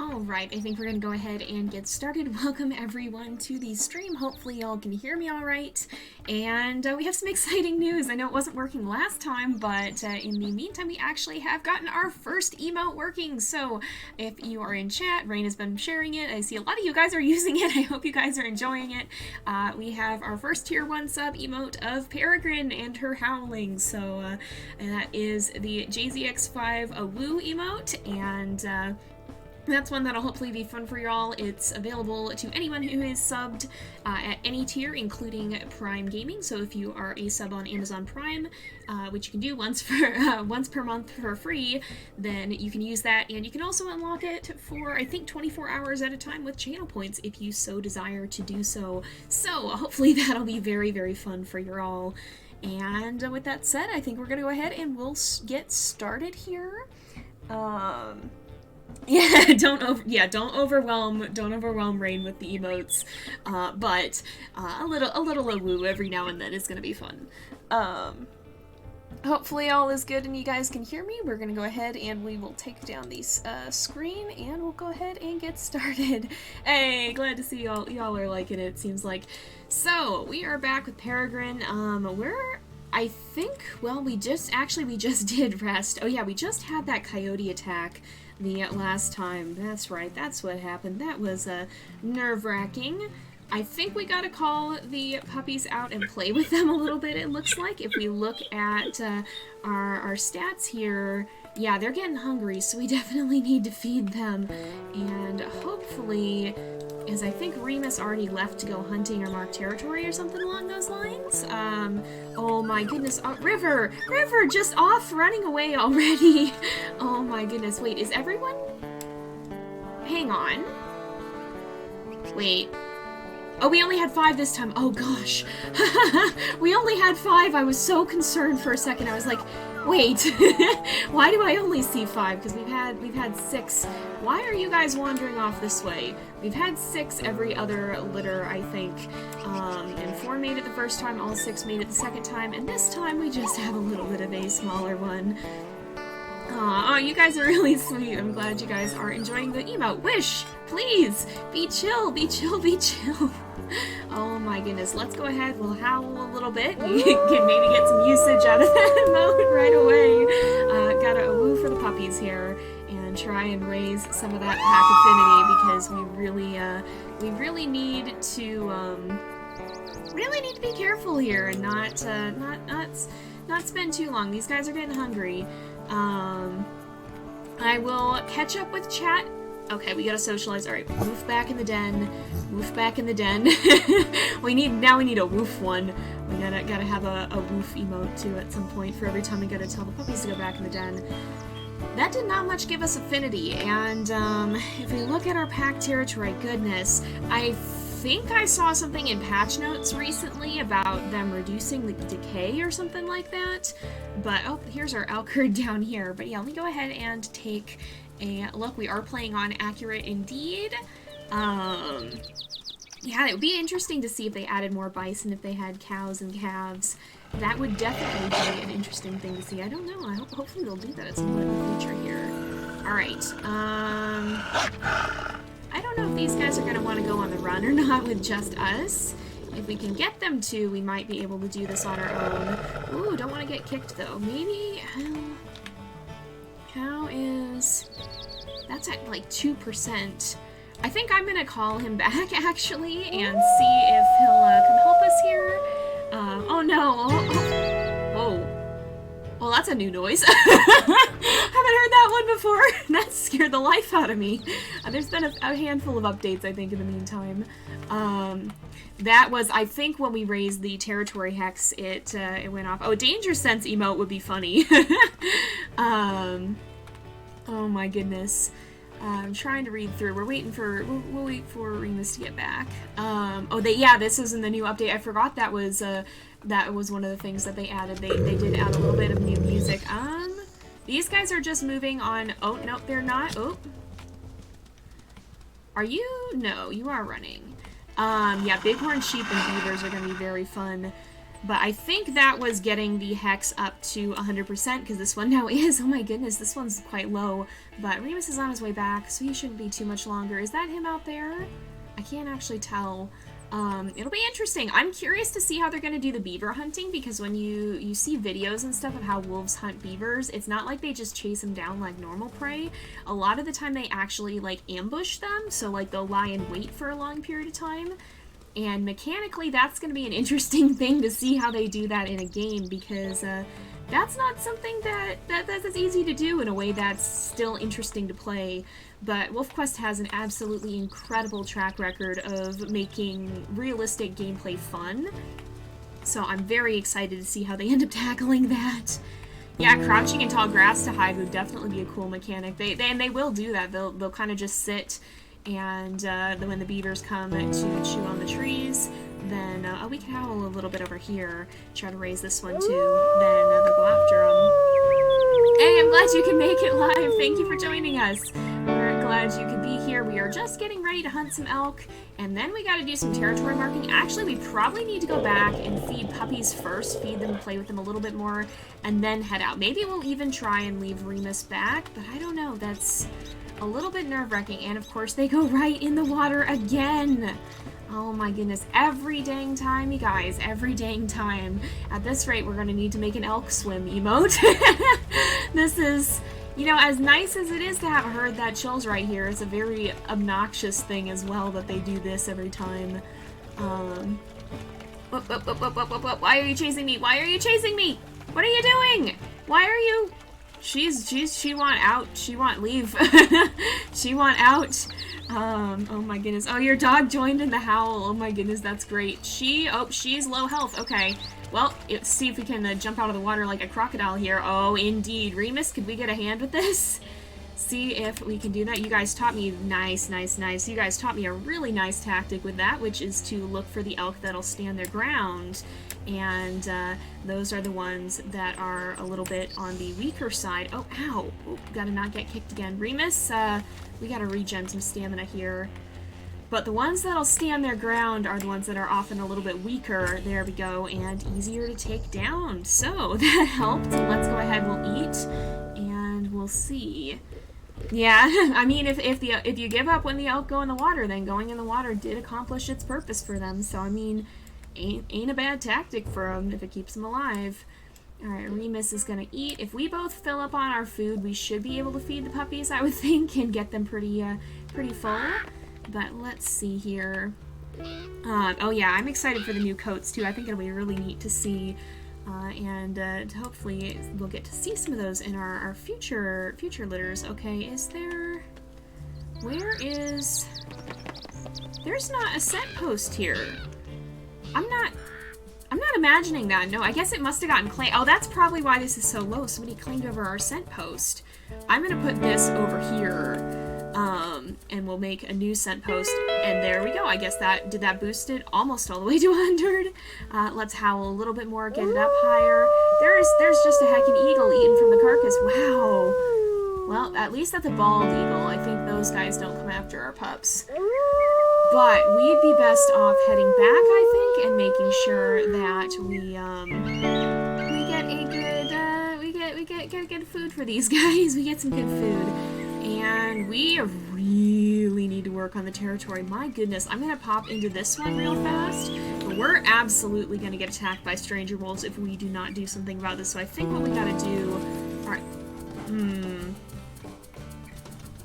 Alright, I think we're gonna go ahead and get started. Welcome everyone to the stream. Hopefully y'all can hear me alright. And we have some exciting news. I know it wasn't working last time, but in the meantime we actually have gotten our first emote working. So if you are in chat, Rain has been sharing it. I see a lot of you guys are using it. I hope you guys are enjoying it. We have our first tier 1 sub emote of Peregrine and her howling. So and that is the JZX5 Woo emote, and that's one that'll hopefully be fun for y'all. It's available to anyone who is subbed at any tier, including Prime Gaming. So if you are a sub on Amazon Prime, which you can do once per month for free, then you can use that, and you can also unlock it for, I think, 24 hours at a time with channel points if you so desire to do so. So hopefully that'll be very, very fun for you all. And with that said, I think we're gonna go ahead and we'll get started here. Yeah, don't overwhelm Rain with the emotes, but a little woo every now and then is gonna be fun. Hopefully all is good and you guys can hear me. We're gonna go ahead and we will take down the screen and we'll go ahead and get started. Hey, glad to see y'all are liking it, seems like. So we are back with Peregrine. I think, well, we just did rest. Oh yeah, we just had that coyote attack the last time. That's right, that's what happened. That was nerve-wracking. I think we gotta call the puppies out and play with them a little bit, it looks like. If we look at our stats here, yeah, they're getting hungry, so we definitely need to feed them. And hopefully, as I think Remus already left to go hunting or mark territory or something along those lines. Oh my goodness, River just off running away already. Oh my goodness, wait, is everyone? Hang on. Wait. Oh, we only had 5 this time. Oh gosh. We only had 5. I was so concerned for a second. I was like, wait, why do I only see 5? Because we've had 6. Why are you guys wandering off this way? We've had 6 every other litter, I think. And 4 made it the first time, all 6 made it the second time, and this time we just have a little bit of a smaller one. Oh, you guys are really sweet. I'm glad you guys are enjoying the emote. Wish, please, be chill, be chill, be chill. Oh my goodness, let's go ahead, we'll howl a little bit, we can maybe get some usage out of that emote right away. Got a woo for the puppies here, and try and raise some of that pack affinity, because we really need to be careful here and not spend too long. These guys are getting hungry. I will catch up with chat. Okay, we gotta socialize. Alright, woof back in the den. Woof back in the den. Now we need a woof one. We gotta have a woof emote too at some point for every time we gotta tell the puppies to go back in the den. That did not much give us affinity, and if we look at our pack territory, goodness, I think I saw something in patch notes recently about them reducing the decay or something like that. But, oh, here's our elk herd down here. But yeah, let me go ahead and take a look. We are playing on accurate indeed. Yeah, it would be interesting to see if they added more bison, if they had cows and calves. That would definitely be an interesting thing to see. I don't know. Hopefully they'll do that at some point in the future here. Alright, I don't know if these guys are going to want to go on the run or not with just us. If we can get them to, we might be able to do this on our own. Ooh, don't want to get kicked though. Maybe, how is, that's at like 2%. I think I'm going to call him back actually and see if he'll come help us here. Oh no, whoa. Well, that's a new noise. Haven't heard that one before. That scared the life out of me. There's been a handful of updates, I think, in the meantime. That was, I think, when we raised the territory hex, it went off. Oh, Danger Sense emote would be funny. Oh my goodness. I'm trying to read through. We'll wait for Remus to get back. Yeah, this is in the new update. I forgot that was one of the things that they added. They did add a little bit of new music. These guys are just moving on. Oh, no, they're not. Oh. Are you? No, you are running. Yeah, bighorn sheep and beavers are going to be very fun. But I think that was getting the hex up to 100% because this one now is. Oh my goodness, this one's quite low. But Remus is on his way back, so he shouldn't be too much longer. Is that him out there? I can't actually tell. It'll be interesting. I'm curious to see how they're going to do the beaver hunting, because when you see videos and stuff of how wolves hunt beavers, it's not like they just chase them down like normal prey. A lot of the time they actually like ambush them, so like they'll lie in wait for a long period of time. And mechanically, that's going to be an interesting thing to see how they do that in a game, because that's not something that's easy to do in a way that's still interesting to play. But WolfQuest has an absolutely incredible track record of making realistic gameplay fun, so I'm very excited to see how they end up tackling that. Yeah, crouching in tall grass to hide would definitely be a cool mechanic. And they will do that. They'll kind of just sit, and when the beavers come to chew on the trees, then we can howl a little bit over here. Try to raise this one too. Then they'll go after them. Hey, I'm glad you can make it live. Thank you for joining us. We're glad you could be here. We are just getting ready to hunt some elk, and then we got to do some territory marking. Actually, we probably need to go back and feed puppies first, feed them, play with them a little bit more, and then head out. Maybe we'll even try and leave Remus back, but I don't know. That's a little bit nerve-wracking. And of course, they go right in the water again. Oh my goodness, every dang time, you guys, every dang time. At this rate, we're going to need to make an elk swim emote. This is, you know, as nice as it is to have a herd that chills right here, it's a very obnoxious thing as well that they do this every time. Why are you chasing me? Why are you chasing me? What are you doing? Why are you... She want out. She want leave. She want out. Oh my goodness. Oh, your dog joined in the howl. Oh my goodness, that's great. She's low health. Okay. Well, let's see if we can jump out of the water like a crocodile here. Oh, indeed. Remus, could we get a hand with this? See if we can do that. You guys taught me, nice. You guys taught me a really nice tactic with that, which is to look for the elk that'll stand their ground. And those are the ones that are a little bit on the weaker side. Oh, ow. Oop, gotta not get kicked again. Remus, we gotta regen some stamina here. But the ones that'll stand their ground are the ones that are often a little bit weaker. There we go, and easier to take down. So, that helped. Let's go ahead, we'll eat, and we'll see. Yeah, I mean, if you give up when the elk go in the water, then going in the water did accomplish its purpose for them. So, I mean, ain't a bad tactic for them if it keeps them alive. Alright, Remus is gonna eat. If we both fill up on our food, we should be able to feed the puppies, I would think, and get them pretty full. But let's see here. Oh yeah, I'm excited for the new coats too. I think it'll be really neat to see. And hopefully we'll get to see some of those in our future litters. Okay, is there... Where is... There's not a scent post here. I'm not imagining that. No, I guess it must have gotten claimed. Oh, that's probably why this is so low. Somebody claimed over our scent post. I'm gonna put this over here. And we'll make a new scent post, and there we go. I guess did that boost it almost all the way to 100. Let's howl a little bit more, get it up higher. There's just a heckin' eagle eating from the carcass. Wow. Well, at least that's a bald eagle. I think those guys don't come after our pups. But we'd be best off heading back, I think, and making sure that we get a good, good food for these guys. We get some good food. And we really need to work on the territory. My goodness, I'm going to pop into this one real fast. But we're absolutely going to get attacked by stranger wolves if we do not do something about this. So I think what we got to do... Alright.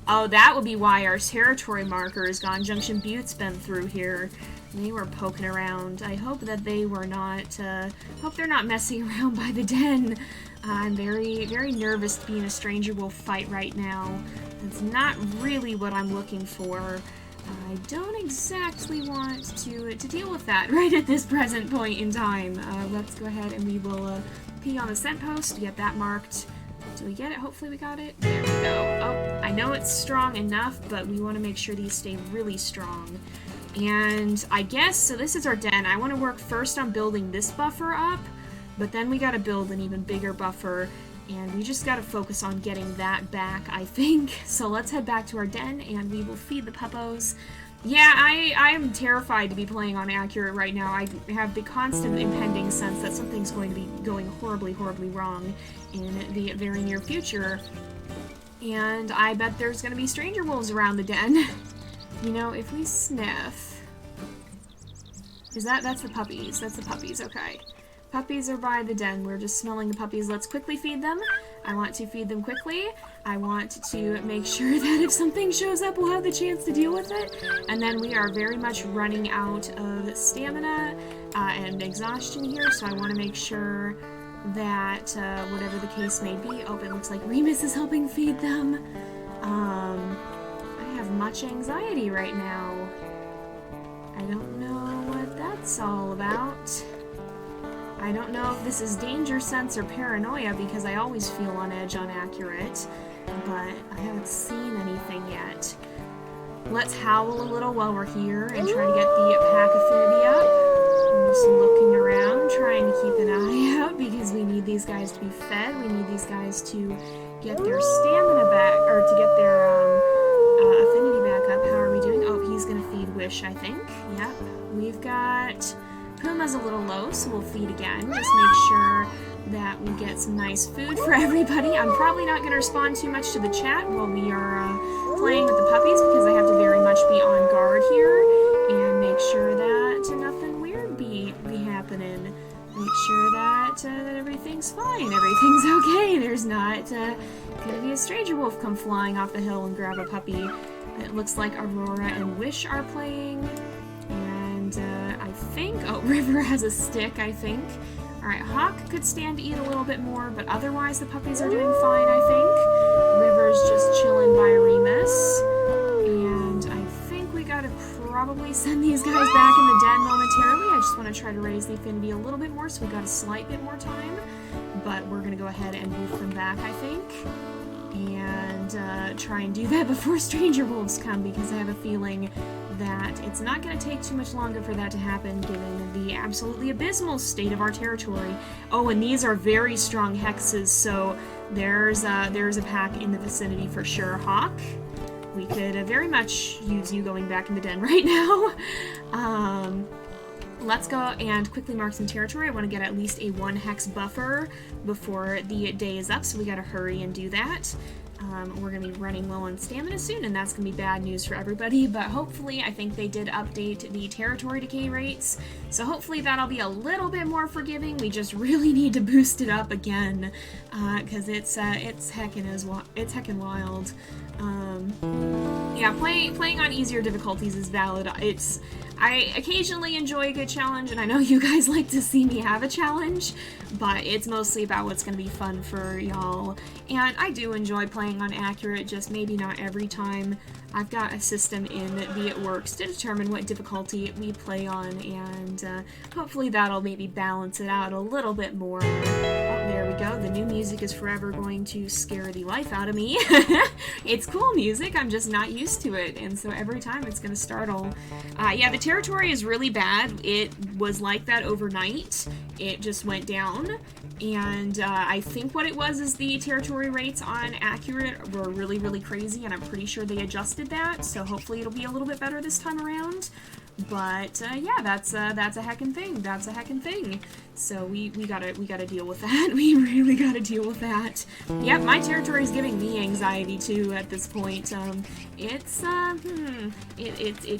Oh, that would be why our territory markers, Gone Junction Butte's been through here. They were poking around. I hope that they were not... hope they're not messing around by the den. I'm very, very nervous to be in a stranger wolf fight right now. That's not really what I'm looking for. I don't exactly want to deal with that right at this present point in time. Let's go ahead and we will pee on the scent post to get that marked. Do we get it? Hopefully we got it. There we go. Oh, I know it's strong enough, but we want to make sure these stay really strong. And I guess, so this is our den. I want to work first on building this buffer up. But then we gotta build an even bigger buffer, and we just gotta focus on getting that back, I think. So let's head back to our den, and we will feed the puppos. Yeah, I'm terrified to be playing on accurate right now. I have the constant impending sense that something's going to be going horribly, horribly wrong in the very near future. And I bet there's going to be stranger wolves around the den. You know, if we sniff... That's the puppies. That's the puppies, okay. Puppies are by the den. We're just smelling the puppies. Let's quickly feed them. I want to feed them quickly. I want to make sure that if something shows up, we'll have the chance to deal with it. And then we are very much running out of stamina and exhaustion here, so I want to make sure that whatever the case may be... Oh, it looks like Remus is helping feed them. I have much anxiety right now. I don't know what that's all about. I don't know if this is danger sense or paranoia because I always feel on edge on accurate, but I haven't seen anything yet. Let's howl a little while we're here and try to get the pack affinity up. I'm just looking around, trying to keep an eye out because we need these guys to be fed. We need these guys to get their stamina back, or to get their affinity back up. How are we doing? Oh, he's gonna feed Wish, I think. Yep. We've got... Puma's a little low, so we'll feed again. Just make sure that we get some nice food for everybody. I'm probably not going to respond too much to the chat while we are playing with the puppies because I have to very much be on guard here and make sure that nothing weird be happening. Make sure that everything's fine, everything's okay. There's not going to be a stranger wolf come flying off the hill and grab a puppy. It looks like Aurora and Wish are playing. I think... Oh, River has a stick, I think. Alright, Hawk could stand to eat a little bit more, but otherwise the puppies are doing fine, I think. River's just chilling by Remus. And I think we gotta probably send these guys back in the den momentarily. I just want to try to raise the affinity a little bit more, so we got a slight bit more time. But we're gonna go ahead and move them back, I think. And try and do that before stranger wolves come, because I have a feeling that it's not going to take too much longer for that to happen, given the absolutely abysmal state of our territory. Oh, and these are very strong hexes, so there's a pack in the vicinity for sure. Hawk, we could very much use you going back in the den right now. Let's go and quickly mark some territory. I want to get at least a 1 hex buffer before the day is up, so we gotta hurry and do that. We're going to be running low on stamina soon, and that's going to be bad news for everybody, but hopefully I think they did update the territory decay rates, so hopefully that'll be a little bit more forgiving. We just really need to boost it up again, because it's heckin' wild. Yeah, playing on easier difficulties is valid. I occasionally enjoy a good challenge, and I know you guys like to see me have a challenge, but it's mostly about what's going to be fun for y'all. And I do enjoy playing on accurate, just maybe not every time. I've got a system in the works to determine what difficulty we play on, and hopefully that'll maybe balance it out a little bit more. Oh, there we go. The new music is forever going to scare the life out of me. It's cool music, I'm just not used to it, and so every time it's going to startle. Yeah, the territory is really bad. It was like that overnight. It just went down, and I think what it was is the territory rates on accurate were really, really crazy, and I'm pretty sure they adjusted that, so hopefully it'll be a little bit better this time around. But yeah, that's a heckin' thing. That's a heckin' thing. So we gotta deal with that. We really gotta deal with that. Yep, my territory is giving me anxiety too at this point. It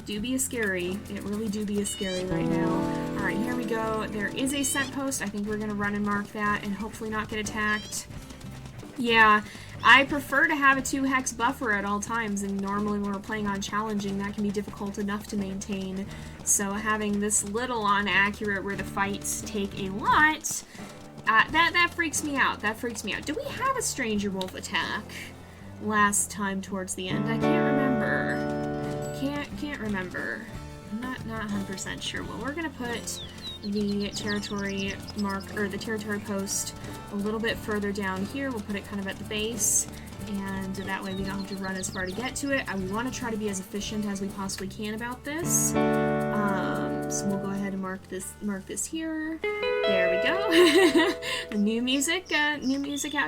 do be a scary. It really do be a scary right now. All right, here we go. There is a scent post. I think we're gonna run and mark that and hopefully not get attacked. Yeah, I prefer to have a 2 hex buffer at all times, and normally when we're playing on challenging, that can be difficult enough to maintain. So having this little on accurate where the fights take a lot, that freaks me out. That freaks me out. Do we have a stranger wolf attack last time towards the end? I can't remember. Can't remember. I'm not 100% sure. Well, we're gonna put the territory mark, or the territory post, a little bit further down here. We'll put it kind of at the base, and that way we don't have to run as far to get to it. We want to try to be as efficient as we possibly can about this. So we'll go ahead and mark this here. There we go. The new music out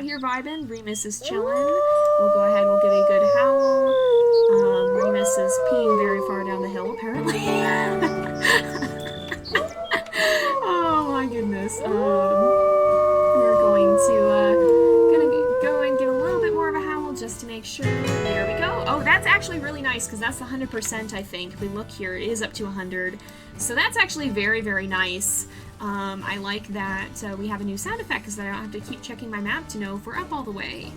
here vibing. Remus is chilling. We'll go ahead, we'll give a good howl. Remus is peeing very far down the hill, actually really nice because that's 100%, I think. If we look here, it is up to 100. So that's actually very, very nice. I like that we have a new sound effect because I don't have to keep checking my map to know if we're up all the way.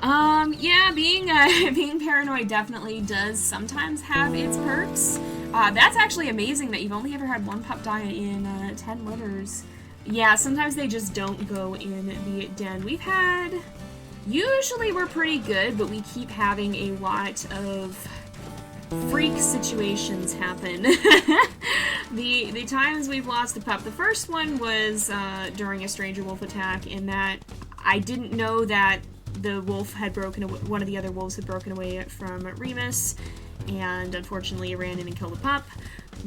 Yeah, being paranoid definitely does sometimes have its perks. That's actually amazing that you've only ever had one pup die in 10 litters. Yeah, sometimes they just don't go in the den. We've had... Usually we're pretty good, but we keep having a lot of freak situations happen. The times we've lost a pup, the first one was during a stranger wolf attack, in that I didn't know that the wolf had broken away, one of the other wolves had broken away from Remus, and unfortunately ran in and killed the pup.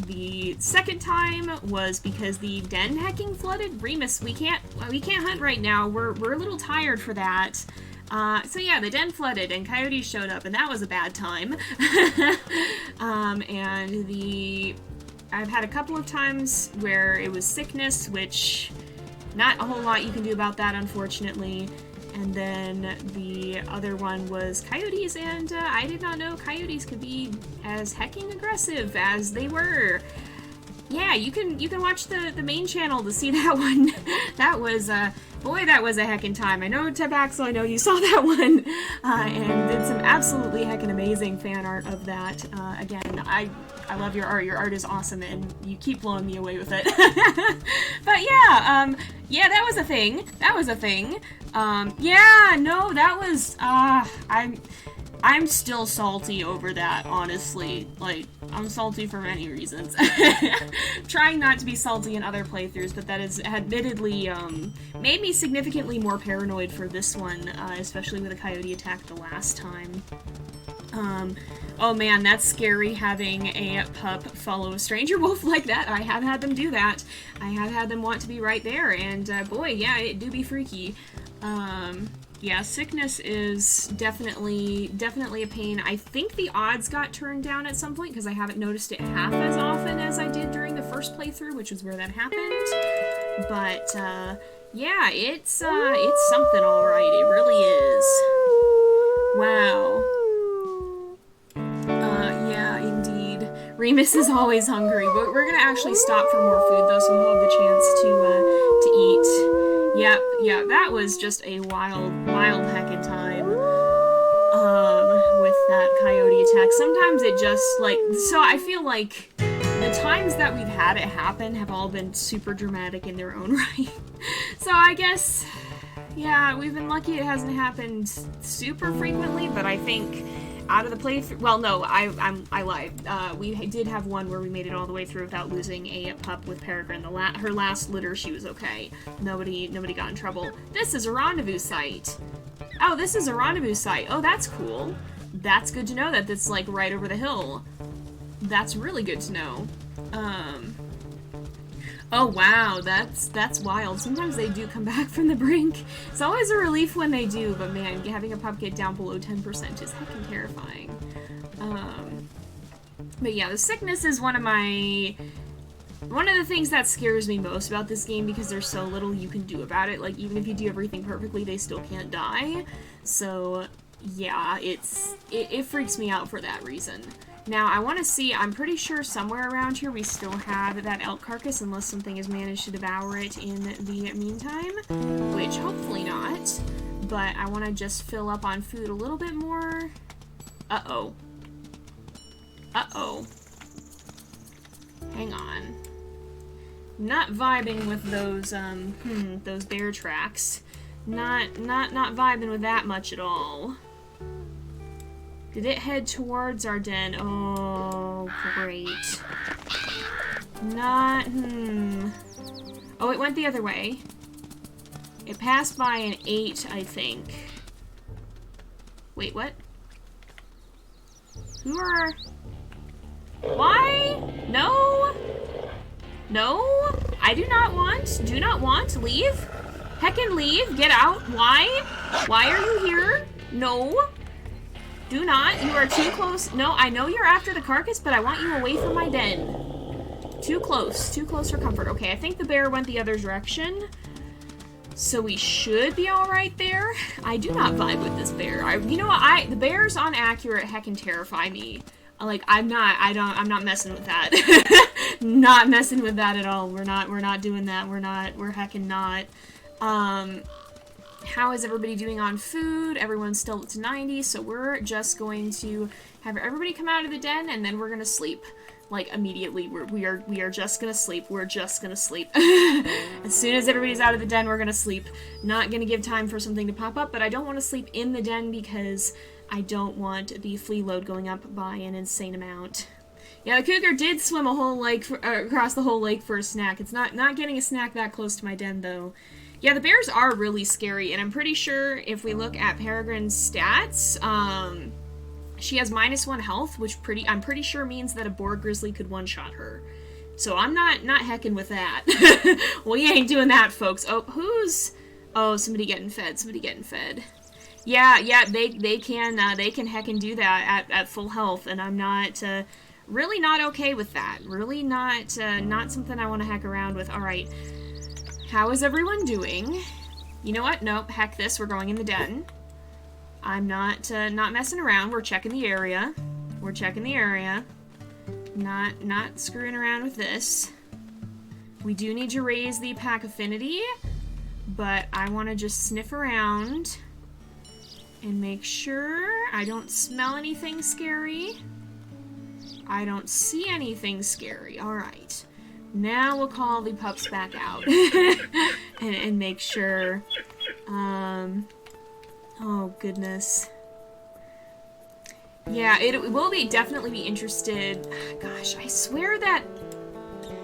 The second time was because the den hecking flooded. Remus, we can't hunt right now. We're a little tired for that. So yeah, the den flooded and coyotes showed up, and that was a bad time. And I've had a couple of times where it was sickness, which not a whole lot you can do about that, unfortunately. And then the other one was coyotes, and I did not know coyotes could be as hecking aggressive as they were. Yeah, you can watch the main channel to see that one. That was, boy, that was a heckin' time. I know, Tabaxel, I know you saw that one, and did some absolutely heckin' amazing fan art of that. Again, I love your art. Your art is awesome, and you keep blowing me away with it. But yeah, yeah, that was a thing. That was a thing. Yeah, no, that was, I'm still salty over that, honestly. Like, I'm salty for many reasons. Trying not to be salty in other playthroughs, but that has admittedly made me significantly more paranoid for this one, especially with a coyote attack the last time. Oh man, that's scary having a pup follow a stranger wolf like that. I have had them do that. I have had them want to be right there, and boy, yeah, it do be freaky. Yeah, sickness is definitely a pain. I think the odds got turned down at some point because I haven't noticed it half as often as I did during the first playthrough, which is where that happened. But yeah, it's something, all right. It really is. Wow. Yeah, indeed. Remus is always hungry, but we're gonna actually stop for more food though, so he'll have the chance to eat. Yep, yeah, that was just a wild heckin' time, with that coyote attack. Sometimes it just, like, so I feel like the times that we've had it happen have all been super dramatic in their own right. So I guess, yeah, we've been lucky it hasn't happened super frequently, but I think out of the playthrough, well, no, I lied. We did have one where we made it all the way through without losing a pup with Peregrine. Her last litter, she was okay. Nobody got in trouble. This is a rendezvous site. Oh, this is a rendezvous site. Oh, that's cool. That's good to know that it's, like, right over the hill. That's really good to know. Oh wow, that's wild. Sometimes they do come back from the brink. It's always a relief when they do, but man, having a pup get down below 10% is heckin' terrifying. But yeah, the sickness is one of the things that scares me most about this game, because there's so little you can do about it. Like, even if you do everything perfectly, they still can't die. So yeah, it freaks me out for that reason. Now, I want to see, I'm pretty sure somewhere around here we still have that elk carcass, unless something has managed to devour it in the meantime, which hopefully not, but I want to just fill up on food a little bit more. Uh-oh. Uh-oh. Hang on. Not vibing with those bear tracks. Not vibing with that much at all. Did it head towards our den? Oh, great. Oh, it went the other way. It passed by an 8, I think. Wait, what? Why? No? No? I do not want, leave. Heckin' leave, get out. Why? Why are you here? No. Do not. You are too close. No, I know you're after the carcass, but I want you away from my den. Too close for comfort. Okay, I think the bear went the other direction. So we should be alright there. I do not vibe with this bear. You know what, the bears on Accurate heckin' terrify me. Like, I'm not messing with that. Not messing with that at all. We're not doing that. We're heckin' not. How is everybody doing on food? Everyone's still at 90, so we're just going to have everybody come out of the den, and then we're gonna sleep. Like, immediately. We are just gonna sleep. We're just gonna sleep. As soon as everybody's out of the den, we're gonna sleep. Not gonna give time for something to pop up, but I don't want to sleep in the den because I don't want the flea load going up by an insane amount. Yeah, the cougar did swim a whole lake across the whole lake for a snack. It's not getting a snack that close to my den, though. Yeah, the bears are really scary, and I'm pretty sure if we look at Peregrine's stats, she has -1 health, which I'm pretty sure means that a boar grizzly could one-shot her. So I'm not heckin' with that. We ain't doing that, folks. Oh, somebody getting fed. Yeah, they can heckin' do that at full health, and I'm not, really not okay with that. Really not something I want to heck around with. Alright. How is everyone doing? You know what? Nope, heck this, we're going in the den. I'm not messing around. We're checking the area. Not screwing around with this. We do need to raise the pack affinity, but I want to just sniff around and make sure I don't smell anything scary. I don't see anything scary. Alright. Now we'll call the pups back out and make sure. Oh, goodness. Yeah, it will definitely be interested. Gosh, I swear that...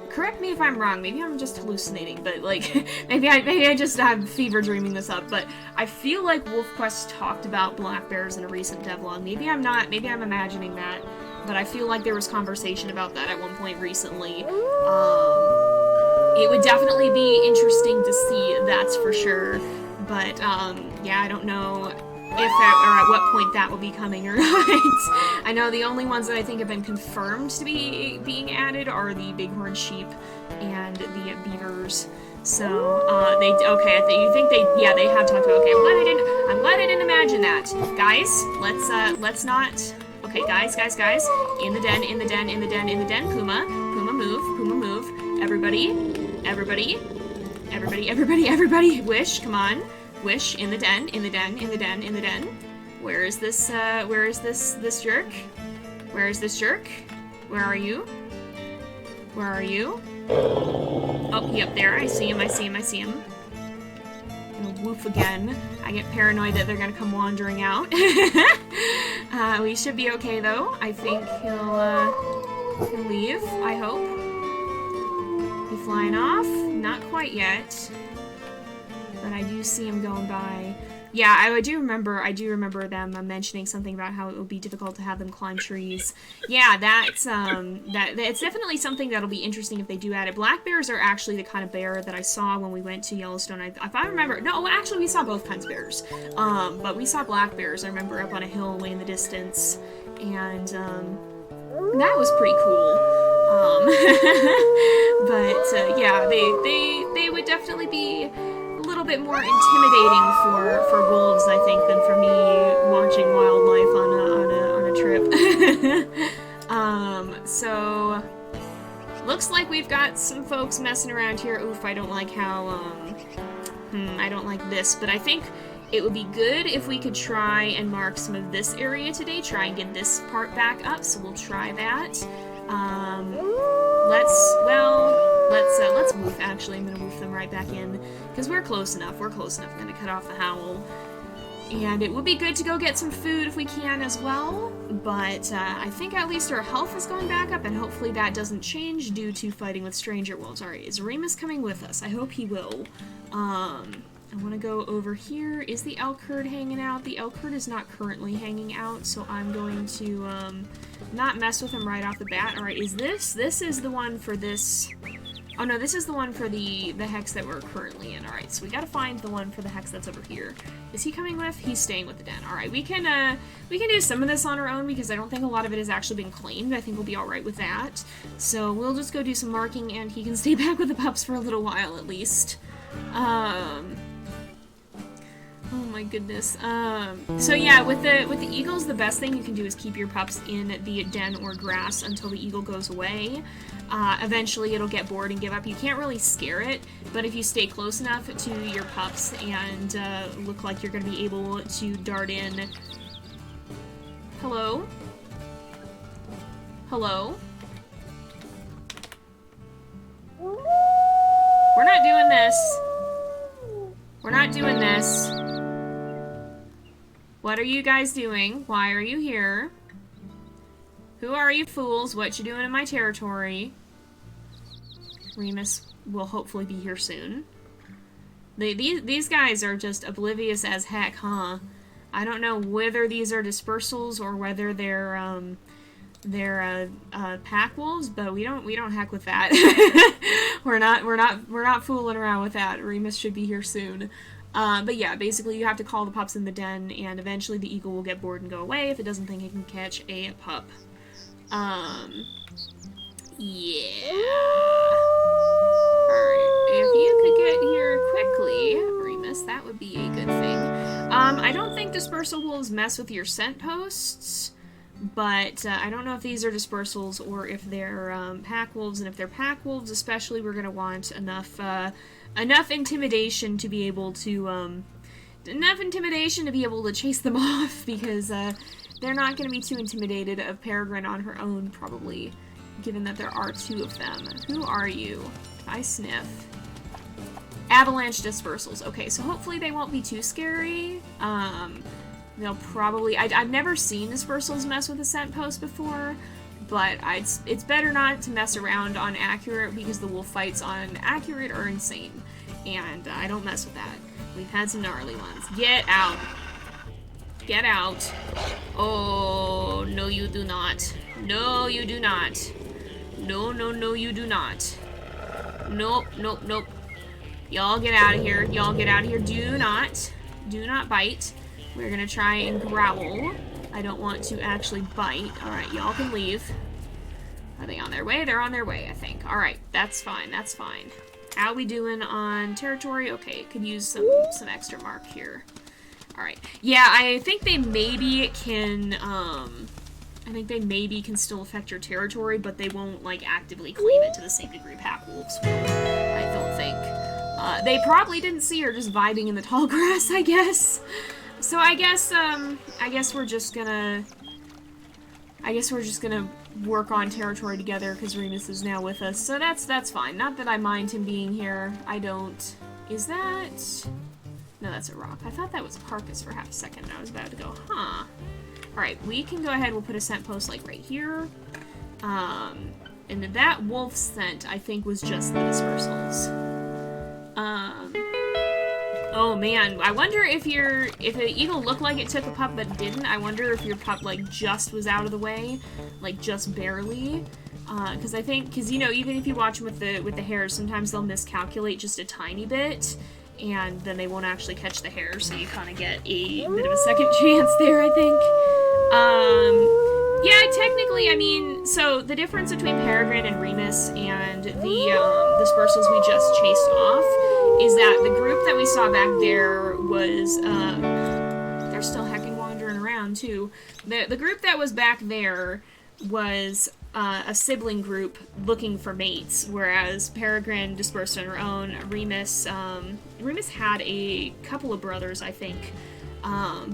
Correct me if I'm wrong, maybe I'm just hallucinating, but, like, maybe I just have fever dreaming this up, but I feel like WolfQuest talked about black bears in a recent devlog. Maybe I'm not, maybe I'm imagining that, but I feel like there was conversation about that at one point recently. It would definitely be interesting to see, that's for sure. But, yeah, I don't know if or at what point that will be coming or not. I know the only ones that I think have been confirmed to be being added are the bighorn sheep and the beavers. So, they have talked about, okay, I'm glad I didn't imagine that. Guys, let's not, okay, guys, in the den, Puma move, everybody, Wish, come on. Wish, in the den. Where is this jerk? Where are you? Oh, yep, there, I see him. I'm gonna woof again. I get paranoid that they're gonna come wandering out. We should be okay, though. I think he'll leave, I hope. He's flying off? Not quite yet. But I do see him going by. Yeah, I do remember them mentioning something about how it would be difficult to have them climb trees. Yeah, that's it's definitely something that'll be interesting if they do add it. Black bears are actually the kind of bear that I saw when we went to Yellowstone. If I remember, no, actually we saw both kinds of bears. But we saw black bears, I remember, up on a hill way in the distance, and that was pretty cool. But yeah, they would definitely be a little bit more intimidating for wolves, I think, than for me watching wildlife on a trip. So looks like we've got some folks messing around here. Oof, I don't like how I don't like this, but I think it would be good if we could try and mark some of this area today, try and get this part back up, so we'll try that. Let's move, actually. I'm gonna move them right back in, because we're close enough. I'm gonna cut off the howl. And it would be good to go get some food if we can as well, but I think at least our health is going back up, and hopefully that doesn't change due to fighting with stranger wolves. Alright, is Remus coming with us? I hope he will. I want to go over here. Is the elk herd hanging out? The elk herd is not currently hanging out, so I'm going to not mess with him right off the bat. Alright, is this? This is the one for this... Oh no, this is the one for the hex that we're currently in. Alright, so we gotta find the one for the hex that's over here. Is he coming with? He's staying with the den. Alright, we can do some of this on our own because I don't think a lot of it has actually been claimed. I think we'll be alright with that. So we'll just go do some marking and he can stay back with the pups for a little while at least. Oh my goodness. So yeah, with the eagles, the best thing you can do is keep your pups in the den or grass until the eagle goes away. Eventually it'll get bored and give up. You can't really scare it, but if you stay close enough to your pups and look like you're going to be able to dart in... Hello? Hello? We're not doing this. We're not doing this. What are you guys doing? Why are you here? Who are you fools? What you doing in my territory? Remus will hopefully be here soon. These guys are just oblivious as heck, huh? I don't know whether these are dispersals or whether they're pack wolves, but we don't heck with that. we're not fooling around with that. Remus should be here soon. But yeah, basically you have to call the pups in the den, and eventually the eagle will get bored and go away if it doesn't think it can catch a pup. Yeah. Alright, if you could get here quickly, Remus, that would be a good thing. I don't think dispersal wolves mess with your scent posts, but I don't know if these are dispersals or if they're pack wolves, and if they're pack wolves especially, we're going to want enough intimidation to be able to chase them off, because they're not going to be too intimidated of Peregrine on her own, probably, given that there are two of them. Who are you? I sniff. Avalanche dispersals. Okay, so hopefully they won't be too scary. They'll probably... I've never seen dispersals mess with a scent post before, but it's better not to mess around on accurate, because the wolf fights on accurate are insane, and I don't mess with that. We've had some gnarly ones. Get out. Get out. Oh, no you do not. No you do not. No, no, no you do not. Nope, nope, nope. Y'all get out of here. Y'all get out of here. Do not bite. We're gonna try and growl. I don't want to actually bite. Alright, y'all can leave. Are they on their way? They're on their way, I think. Alright, that's fine, that's fine. How we doing on territory? Okay, could use some extra mark here. Alright. Yeah, I think they maybe can, still affect your territory, but they won't, like, actively claim it to the same degree pack wolves will, I don't think. They probably didn't see her just vibing in the tall grass, I guess. So I guess we're just gonna work on territory together, because Remus is now with us, so that's fine. Not that I mind him being here. I don't. Is that... No, that's a rock. I thought that was a carcass for half a second, and I was about to go, huh. Alright, we can go ahead, we'll put a scent post, like, right here. And that wolf scent, I think, was just the dispersals. Oh man, I wonder if the eagle looked like it took a pup but didn't. I wonder if your pup, like, just was out of the way, like, just barely. Because you know, even if you watch them with the hares, sometimes they'll miscalculate just a tiny bit, and then they won't actually catch the hare, so you kind of get a bit of a second chance there, I think. Yeah, technically, I mean, so the difference between Peregrine and Remus and the dispersals we just chased off is that the group that we saw back there was, they're still heckin' wandering around, too. The group that was back there was a sibling group looking for mates, whereas Peregrine dispersed on her own. Remus had a couple of brothers, I think,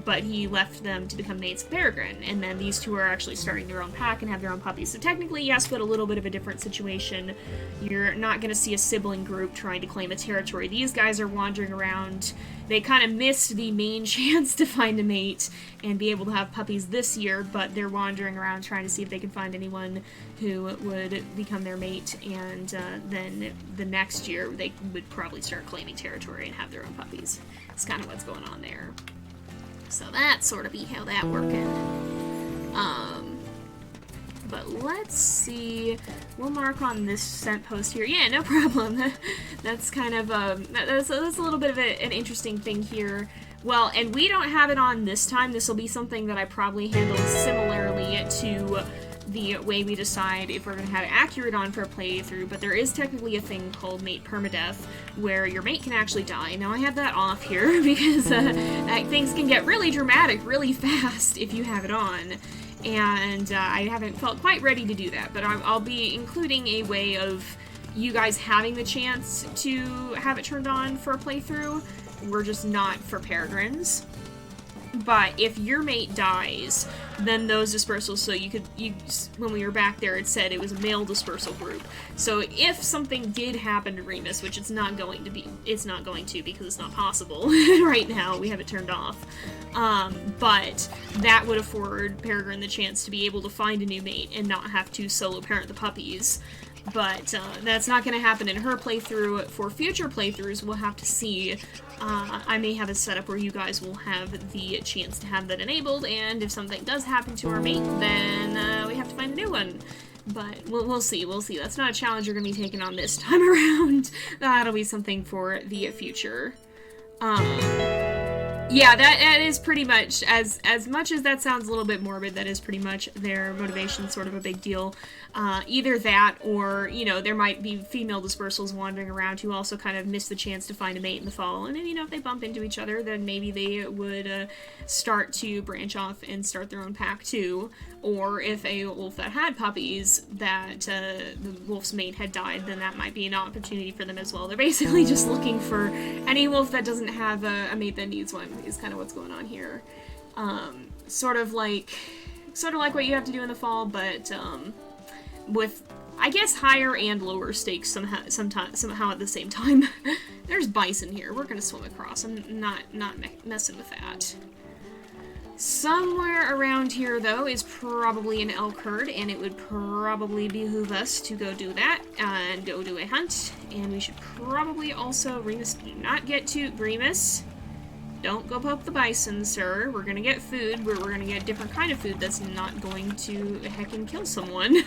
but he left them to become mates of Peregrine, and then these two are actually starting their own pack and have their own puppies. So technically, yes, but a little bit of a different situation. You're not going to see a sibling group trying to claim a territory. These guys are wandering around. They kind of missed the main chance to find a mate and be able to have puppies this year, but they're wandering around trying to see if they can find anyone who would become their mate, and then the next year they would probably start claiming territory and have their own puppies. It's kind of what's going on there. So that's sort of be how that working. But let's see. We'll mark on this scent post here. Yeah, no problem. That's kind of that's a little bit of an interesting thing here. Well, and we don't have it on this time. This will be something that I probably handle similarly to the way we decide if we're going to have accurate on for a playthrough, but there is technically a thing called mate permadeath, where your mate can actually die. Now I have that off here, because things can get really dramatic really fast if you have it on, and I haven't felt quite ready to do that, but I'll be including a way of you guys having the chance to have it turned on for a playthrough. We're just not for Peregrines. But if your mate dies, then those dispersals, so when we were back there, it said it was a male dispersal group. So if something did happen to Remus, which it's not going to because it's not possible right now, we have it turned off. But that would afford Peregrine the chance to be able to find a new mate and not have to solo parent the puppies. But that's not going to happen in her playthrough. For future playthroughs, we'll have to see. I may have a setup where you guys will have the chance to have that enabled, and if something does happen to our mate, then we have to find a new one. But we'll see, That's not a challenge you're going to be taking on this time around. That'll be something for the future. Yeah, that is pretty much, as much as that sounds a little bit morbid, that is pretty much their motivation, sort of a big deal. Either that, or, there might be female dispersals wandering around who also kind of miss the chance to find a mate in the fall, and then, if they bump into each other, then maybe they would start to branch off and start their own pack too. Or if a wolf that had puppies, that the wolf's mate had died, then that might be an opportunity for them as well. They're basically just looking for any wolf that doesn't have a mate that needs one, is kind of what's going on here. Sort of like what you have to do in the fall, but with, I guess, higher and lower stakes somehow at the same time. There's bison here. We're gonna swim across. I'm not messing with that. Somewhere around here, though, is probably an elk herd, and it would probably behoove us to go do that, and go do a hunt, and we should probably also, Remus, do not get too, Remus, don't go poke the bison, sir. We're gonna get food, we're gonna get a different kind of food that's not going to heckin' kill someone.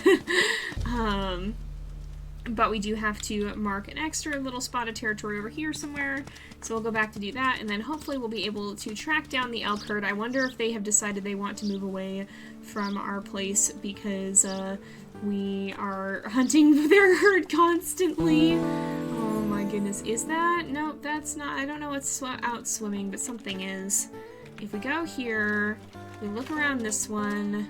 But we do have to mark an extra little spot of territory over here somewhere, so we'll go back to do that, and then hopefully we'll be able to track down the elk herd. I wonder if they have decided they want to move away from our place because we are hunting their herd constantly. Oh my goodness, is that? Nope, that's not. I don't know what's out swimming, but something is. If we go here, we look around this one.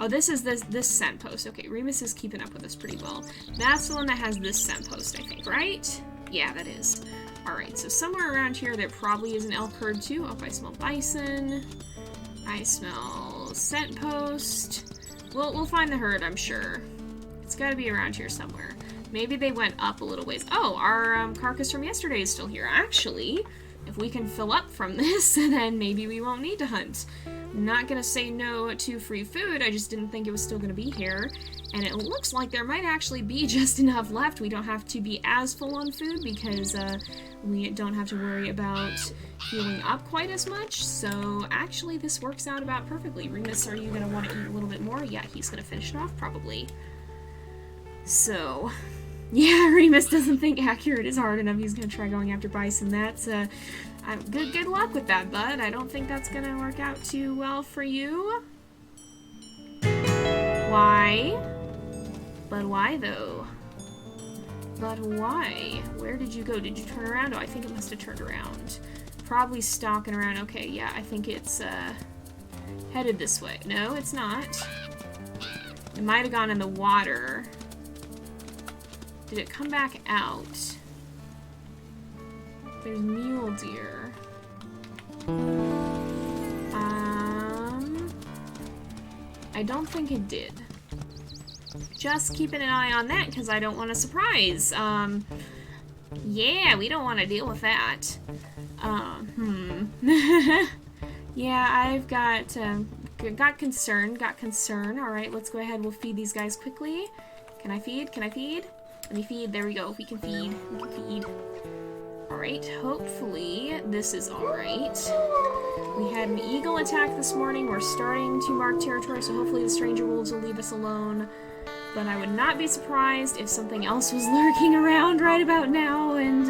Oh, this is this scent post. Okay, Remus is keeping up with us pretty well. That's the one that has this scent post, I think, right? Yeah, that is. Alright, so somewhere around here there probably is an elk herd too. Oh, I smell bison. I smell scent post. We'll find the herd, I'm sure. It's gotta be around here somewhere. Maybe they went up a little ways. Oh, our carcass from yesterday is still here. Actually, if we can fill up from this, then maybe we won't need to hunt. I'm not gonna say no to free food, I just didn't think it was still gonna be here. And it looks like there might actually be just enough left. We don't have to be as full on food because we don't have to worry about healing up quite as much. So actually this works out about perfectly. Remus, are you gonna want to eat a little bit more? Yeah, he's gonna finish it off probably. So, yeah, Remus doesn't think accurate is hard enough. He's gonna try going after bison. That's good luck with that, bud. I don't think that's gonna work out too well for you. Why? But why, though? But why? Where did you go? Did you turn around? Oh, I think it must have turned around. Probably stalking around. Okay, yeah, I think it's headed this way. No, it's not. It might have gone in the water. Did it come back out? There's mule deer. I don't think it did. Just keeping an eye on that because I don't want a surprise. Yeah, we don't want to deal with that. Yeah, I've got concern. All right, let's go ahead. We'll feed these guys quickly. Can I feed? Can I feed? Let me feed. There we go. We can feed. We can feed. Alright, hopefully this is alright. We had an eagle attack this morning. We're starting to mark territory, so hopefully the stranger wolves will leave us alone. But I would not be surprised if something else was lurking around right about now and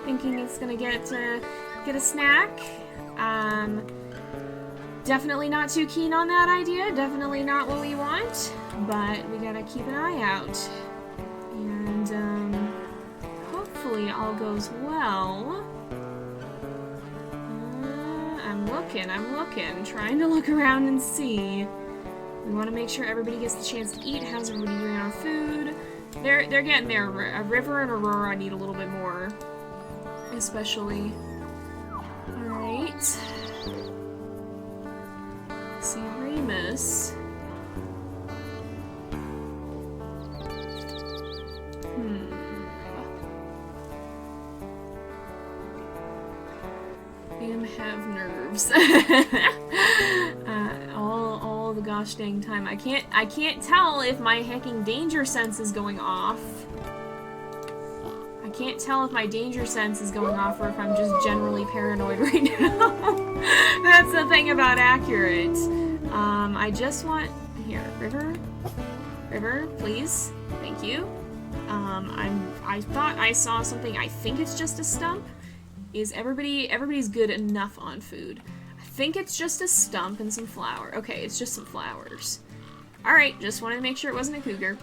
thinking it's gonna get a snack. Definitely not too keen on that idea. Definitely not what we want. But we gotta keep an eye out. And, hopefully all goes well. I'm looking. Trying to look around and see. We want to make sure everybody gets the chance to eat. How's everybody doing on food? They're getting there. River and Aurora need a little bit more. Especially. Alright. See, Remus. Him have nerves. all the gosh dang time. I can't tell if my hecking danger sense is going off. I can't tell if my danger sense is going off or if I'm just generally paranoid right now. That's the thing about accurate. I just want... Here, River, please. Thank you. I thought I saw something. I think it's just a stump. Is everybody's good enough on food? I think it's just a stump and some flour. Okay, it's just some flowers. Alright, just wanted to make sure it wasn't a cougar.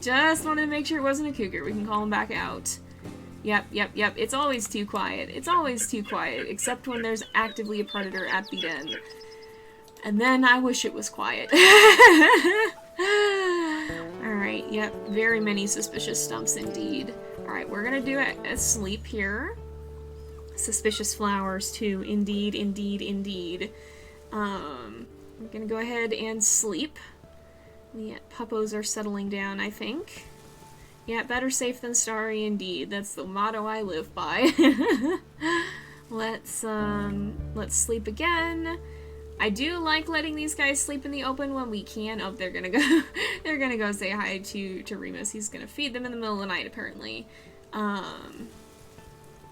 Just wanted to make sure it wasn't a cougar. We can call him back out. Yep. It's always too quiet. It's always too quiet, except when there's actively a predator at the den. And then I wish it was quiet. Alright, yep. Very many suspicious stumps indeed. Alright, we're gonna do a sleep here. Suspicious flowers too. Indeed. I'm gonna go ahead and sleep. The puppos are settling down, I think. Yeah, better safe than sorry indeed. That's the motto I live by. Let's sleep again. I do like letting these guys sleep in the open when we can. Oh, they're gonna go say hi to Remus. He's gonna feed them in the middle of the night, apparently.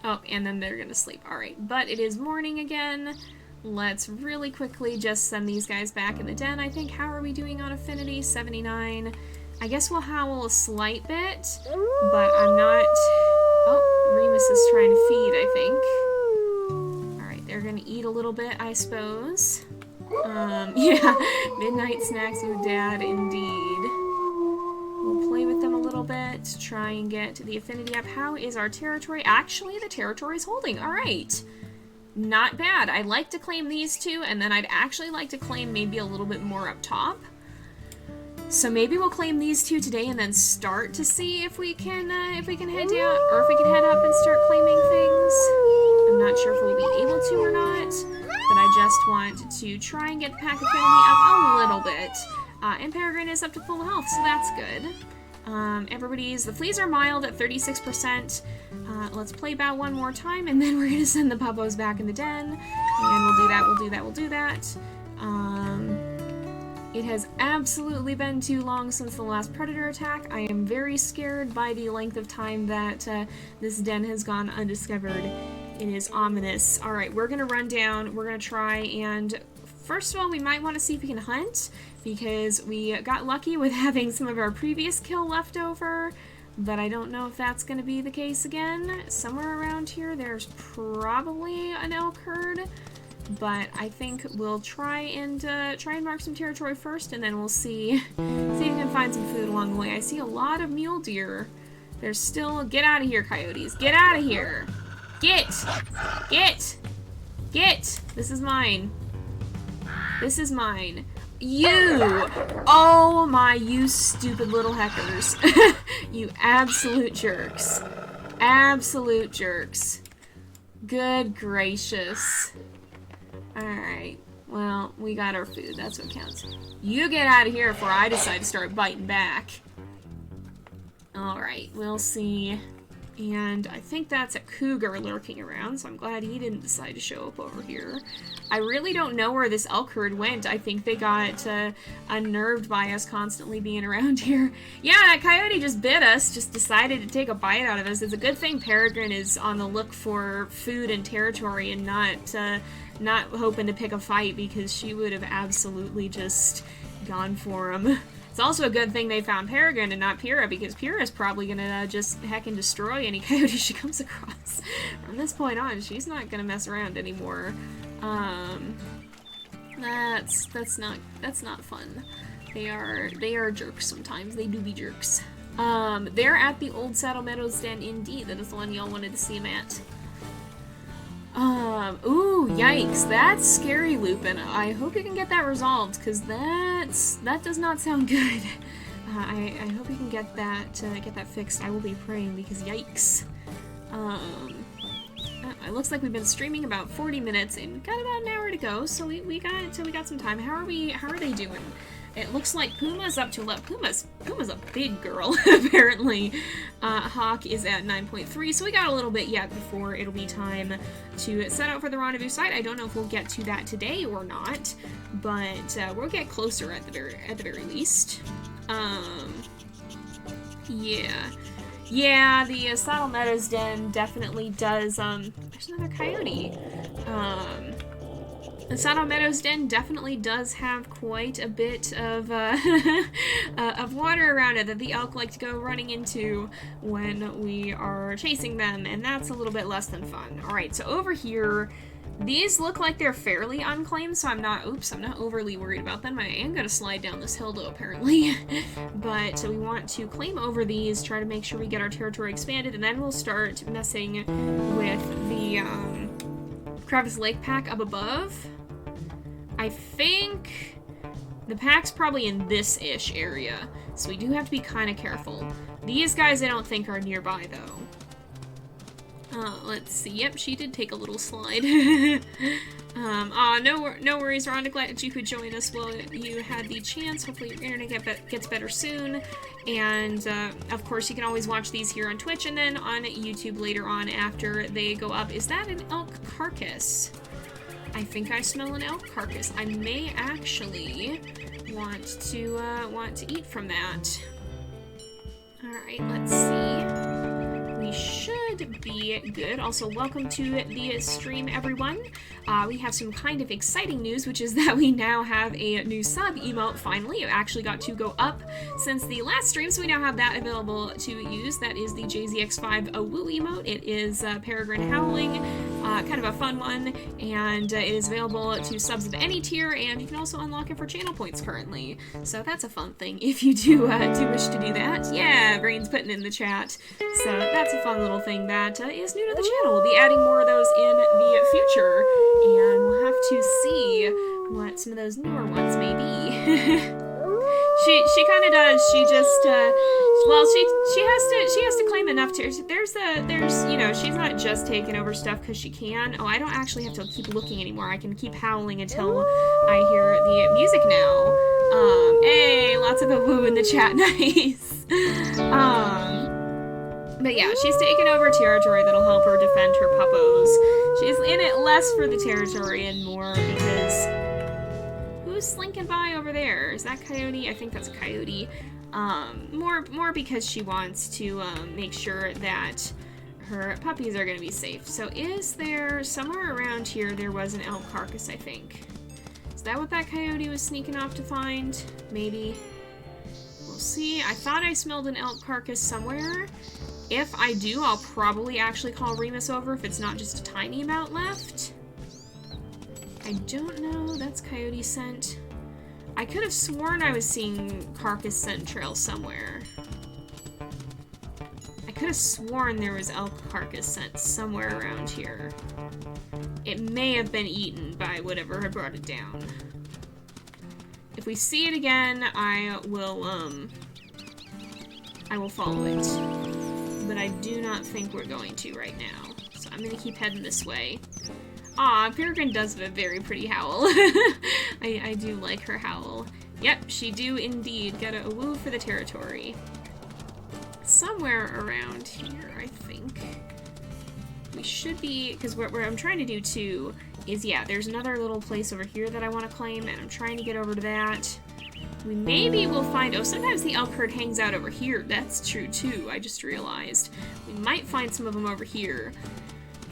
Oh, and then they're gonna sleep. Alright, but it is morning again. Let's really quickly just send these guys back in the den, I think. How are we doing on affinity? 79. I guess we'll howl a slight bit, but I'm not... Oh, Remus is trying to feed, I think. Alright, they're gonna eat a little bit, I suppose. Yeah, midnight snacks with Dad, indeed. We'll play with them a little bit, try and get the affinity up. How is our territory? Actually, the territory is holding. Alright. Not bad. I'd like to claim these two, and then I'd actually like to claim maybe a little bit more up top. So maybe we'll claim these two today and then start to see if we can head down, or if we can head up and start claiming things. I'm not sure if we'll be able to or not, but I just want to try and get the pack affinity up a little bit. And Peregrine is up to full health, so that's good. The fleas are mild at 36%. Let's play about one more time, and then we're gonna send the puppos back in the den. And we'll do that. It has absolutely been too long since the last predator attack. I am very scared by the length of time that this den has gone undiscovered. It is ominous. Alright, we're gonna run down. We're gonna try and... First of all, we might want to see if we can hunt, because we got lucky with having some of our previous kill left over, but I don't know if that's going to be the case again. Somewhere around here there's probably an elk herd, but I think we'll try and mark some territory first, and then we'll see if we can find some food along the way. I see a lot of mule deer. There's still... Get out of here, coyotes. Get out of here! Get! This is mine. This is mine. You! Oh my, you stupid little heckers. You absolute jerks. Absolute jerks. Good gracious. Alright. Well, we got our food. That's what counts. You get out of here before I decide to start biting back. Alright, we'll see. And I think that's a cougar lurking around, so I'm glad he didn't decide to show up over here. I really don't know where this elk herd went. I think they got unnerved by us constantly being around here. Yeah, that coyote just bit us, just decided to take a bite out of us. It's a good thing Peregrine is on the look for food and territory and not hoping to pick a fight, because she would have absolutely just gone for him. It's also a good thing they found Peregrine and not Pyrrha, because Pyrrha's probably gonna just heckin' destroy any coyote she comes across. From this point on, she's not gonna mess around anymore. That's not fun. They are jerks sometimes. They do be jerks. They're at the Old Saddle Meadows Den indeed. That is the one y'all wanted to see them at. Ooh, yikes. That's scary, Lupin. I hope you can get that resolved, because that does not sound good. I hope you can get that fixed. I will be praying, because yikes. It looks like we've been streaming about 40 minutes and got about an hour to go, so we got some time. How are they doing? It looks like Puma's up to Puma's a big girl, apparently. Hawk is at 9.3, so we got a little bit yet before it'll be time to set out for the rendezvous site. I don't know if we'll get to that today or not, but we'll get closer at the very least. Yeah, the Saddle Meadows Den definitely does, there's another coyote. The Saddle Meadows Den definitely does have quite a bit of water around it that the elk like to go running into when we are chasing them, and that's a little bit less than fun. Alright, so over here, these look like they're fairly unclaimed, so I'm not overly worried about them. I am going to slide down this hill, though, apparently. But we want to claim over these, try to make sure we get our territory expanded, and then we'll start messing with the Crevice Lake pack up above. I think the pack's probably in this-ish area, so we do have to be kind of careful. These guys I don't think are nearby, though. Let's see. Yep, she did take a little slide. No worries, Rhonda. Glad that you could join us while you had the chance. Hopefully your internet gets better soon. And, of course, you can always watch these here on Twitch and then on YouTube later on after they go up. Is that an elk carcass? I think I smell an elk carcass. I may actually want to eat from that. Alright, let's see. We should be good. Also, welcome to the stream, everyone. We have some kind of exciting news, which is that we now have a new sub emote, finally. It actually got to go up since the last stream, so we now have that available to use. That is the JZX5 Woo emote. It is Peregrine howling, kind of a fun one, and it is available to subs of any tier, and you can also unlock it for channel points currently. So that's a fun thing if you do wish to do that. Yeah, Brain's putting in the chat. So that's a fun little thing that is new to the channel. We'll be adding more of those in the future, and we'll have to see what some of those newer ones may be. She kind of does. She just well, she has to claim enough to. There's you know, she's not just taking over stuff because she can. Oh, I don't actually have to keep looking anymore. I can keep howling until I hear the music now. Hey, lots of a woo in the chat. Nice. But yeah, she's taken over territory that'll help her defend her puppos. She's in it less for the territory and more because... Who's slinking by over there? Is that Coyote? I think that's a Coyote. More because she wants to make sure that her puppies are going to be safe. So is there... Somewhere around here there was an elk carcass, I think. Is that what that Coyote was sneaking off to find? Maybe. We'll see. I thought I smelled an elk carcass somewhere. If I do, I'll probably actually call Remus over if it's not just a tiny amount left. I don't know. That's coyote scent. I could have sworn I was seeing carcass scent trail somewhere. I could have sworn there was elk carcass scent somewhere around here. It may have been eaten by whatever had brought it down. If we see it again, I will follow it. But I do not think we're going to right now. So I'm gonna keep heading this way. Aw, Peregrine does have a very pretty howl. I do like her howl. Yep, she do indeed get a woo for the territory. Somewhere around here, I think. We should be, because what I'm trying to do too is, yeah, there's another little place over here that I want to claim, and I'm trying to get over to that. We maybe will find, oh, sometimes the elk herd hangs out over here. That's true too, I just realized. We might find some of them over here.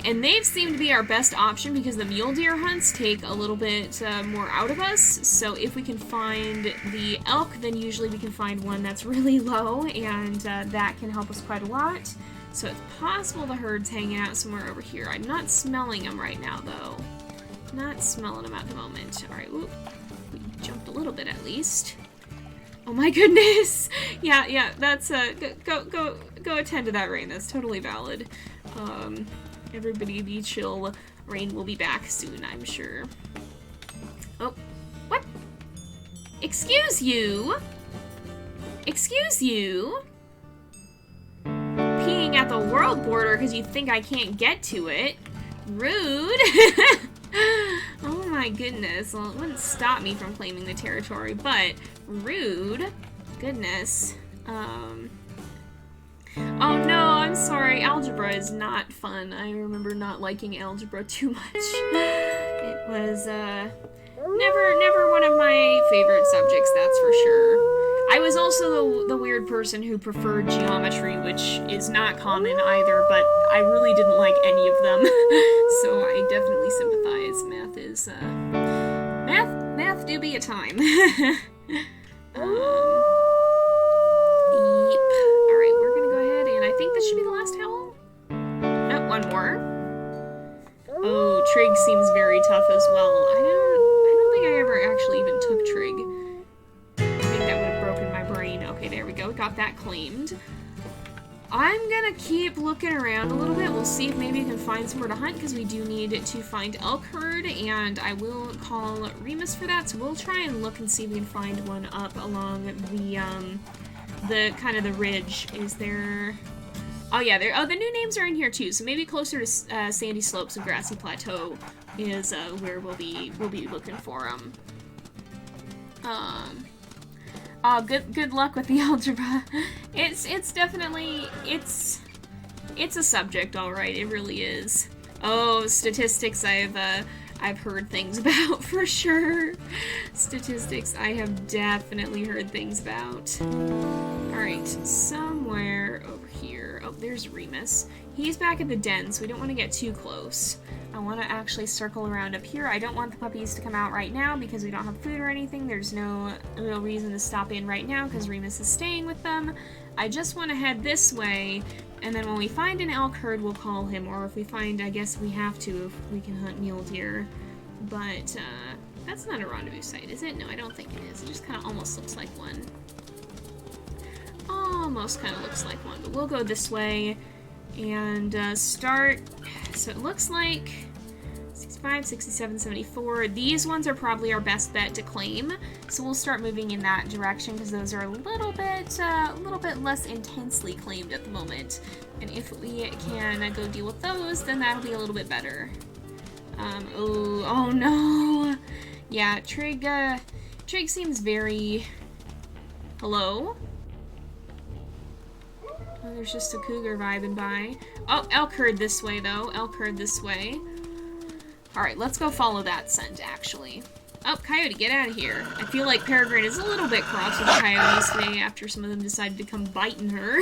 And they've seemed to be our best option because the mule deer hunts take a little bit more out of us. So if we can find the elk, then usually we can find one that's really low, and that can help us quite a lot. So it's possible the herd's hanging out somewhere over here. I'm not smelling them right now, though. Not smelling them at the moment. Alright, we jumped a little bit at least. Oh my goodness! Yeah, that's, go attend to that, Rain. That's totally valid. Everybody be chill. Rain will be back soon, I'm sure. Oh, what? Excuse you? Excuse you? Peeing at the world border because you think I can't get to it? Rude! Oh my goodness. Well, it wouldn't stop me from claiming the territory, but rude. Goodness. Oh no, I'm sorry. Algebra is not fun. I remember not liking algebra too much. It was, never one of my favorite subjects, that's for sure. I was also the weird person who preferred geometry, which is not common either, but I really didn't like any of them. So I definitely sympathize. Math is, math do be a time. Yep. Alright, we're gonna go ahead, and I think this should be the last howl. Oh, one more. Oh, Trig seems very tough as well. I don't think I ever actually even took Trig. I think that would have broken my brain. Okay, there we go. Got that claimed. I'm gonna keep looking around a little bit. We'll see if maybe we can find somewhere to hunt, because we do need to find elk herd, and I will call Remus for that. So we'll try and look and see if we can find one up along the kind of the ridge. Is there? Oh yeah, the new names are in here too. So maybe closer to Sandy Slopes and Grassy Plateau is where we'll be looking for them. Oh, good luck with the algebra. It's definitely, it's a subject, all right. It really is. Oh, statistics. I've heard things about for sure. Statistics, I have definitely heard things about. All right, somewhere over here. Oh, there's Remus. He's back at the den, so we don't want to get too close. I want to actually circle around up here. I don't want the puppies to come out right now because we don't have food or anything. There's no real reason to stop in right now because Remus is staying with them. I just want to head this way, and then when we find an elk herd, we'll call him. Or if we find, I guess we have to if we can hunt mule deer. But, that's not a rendezvous site, is it? No, I don't think it is. It just kind of almost looks like one. Almost kind of looks like one. But we'll go this way and start. So it looks like 65, 67, 74. These ones are probably our best bet to claim. So we'll start moving in that direction because those are a little bit less intensely claimed at the moment. And if we can go deal with those, then that'll be a little bit better. Oh no! Yeah, Trig seems very... Hello? Oh, there's just a cougar vibing by. Oh, elk herd this way, though. Elk herd this way. Alright, let's go follow that scent, actually. Oh, coyote, get out of here. I feel like Peregrine is a little bit cross with the coyotes today after some of them decided to come biting her.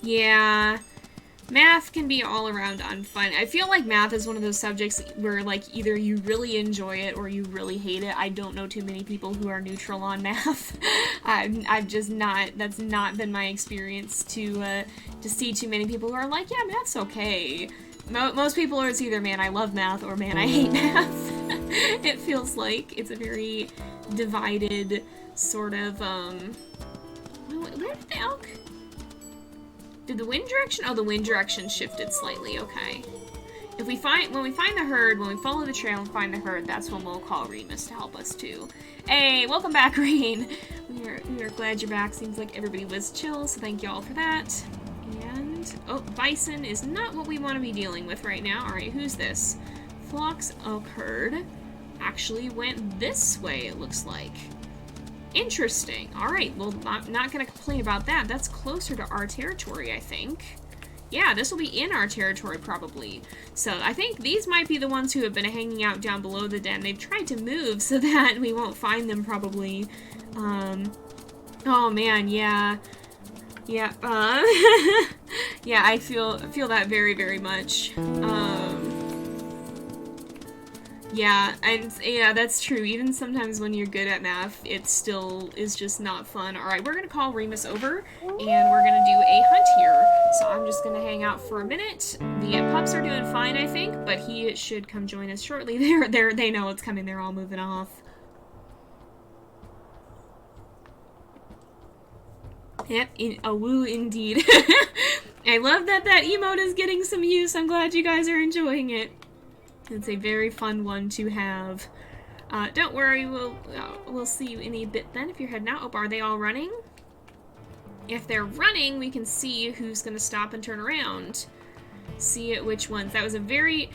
Yeah. Math can be all around unfun. I feel like math is one of those subjects where, like, either you really enjoy it or you really hate it. I don't know too many people who are neutral on math. I've just not, that's not been my experience to see too many people who are like, yeah, math's okay. Most people are, it's either, man, I love math, or man, I hate math. It feels like it's a very divided sort of, where did the elk? Did the wind direction? Oh, the wind direction shifted slightly, okay. When we find the herd, when we follow the trail and find the herd, that's when we'll call Remus to help us too. Hey, welcome back, Rain. We are glad you're back. Seems like everybody was chill, so thank you all for that. And, oh, bison is not what we want to be dealing with right now. Alright, who's this? Flock's elk herd actually went this way, it looks like. Interesting. Alright, well, I'm not going to complain about that. That's closer to our territory, I think. Yeah, this will be in our territory, probably. So, I think these might be the ones who have been hanging out down below the den. They've tried to move so that we won't find them, probably. Oh, man, yeah. Yeah, yeah, I feel that very, very much. Yeah, and yeah, that's true. Even sometimes when you're good at math, it still is just not fun. Alright, we're gonna call Remus over, and we're gonna do a hunt here. So I'm just gonna hang out for a minute. The pups are doing fine, I think, but he should come join us shortly. They know it's coming, they're all moving off. Yep, a woo indeed. I love that that emote is getting some use. I'm glad you guys are enjoying it. It's a very fun one to have. Don't worry, we'll see you in a bit then if you're heading out. Oh, are they all running? If they're running, we can see who's gonna stop and turn around. See which ones. That was a very...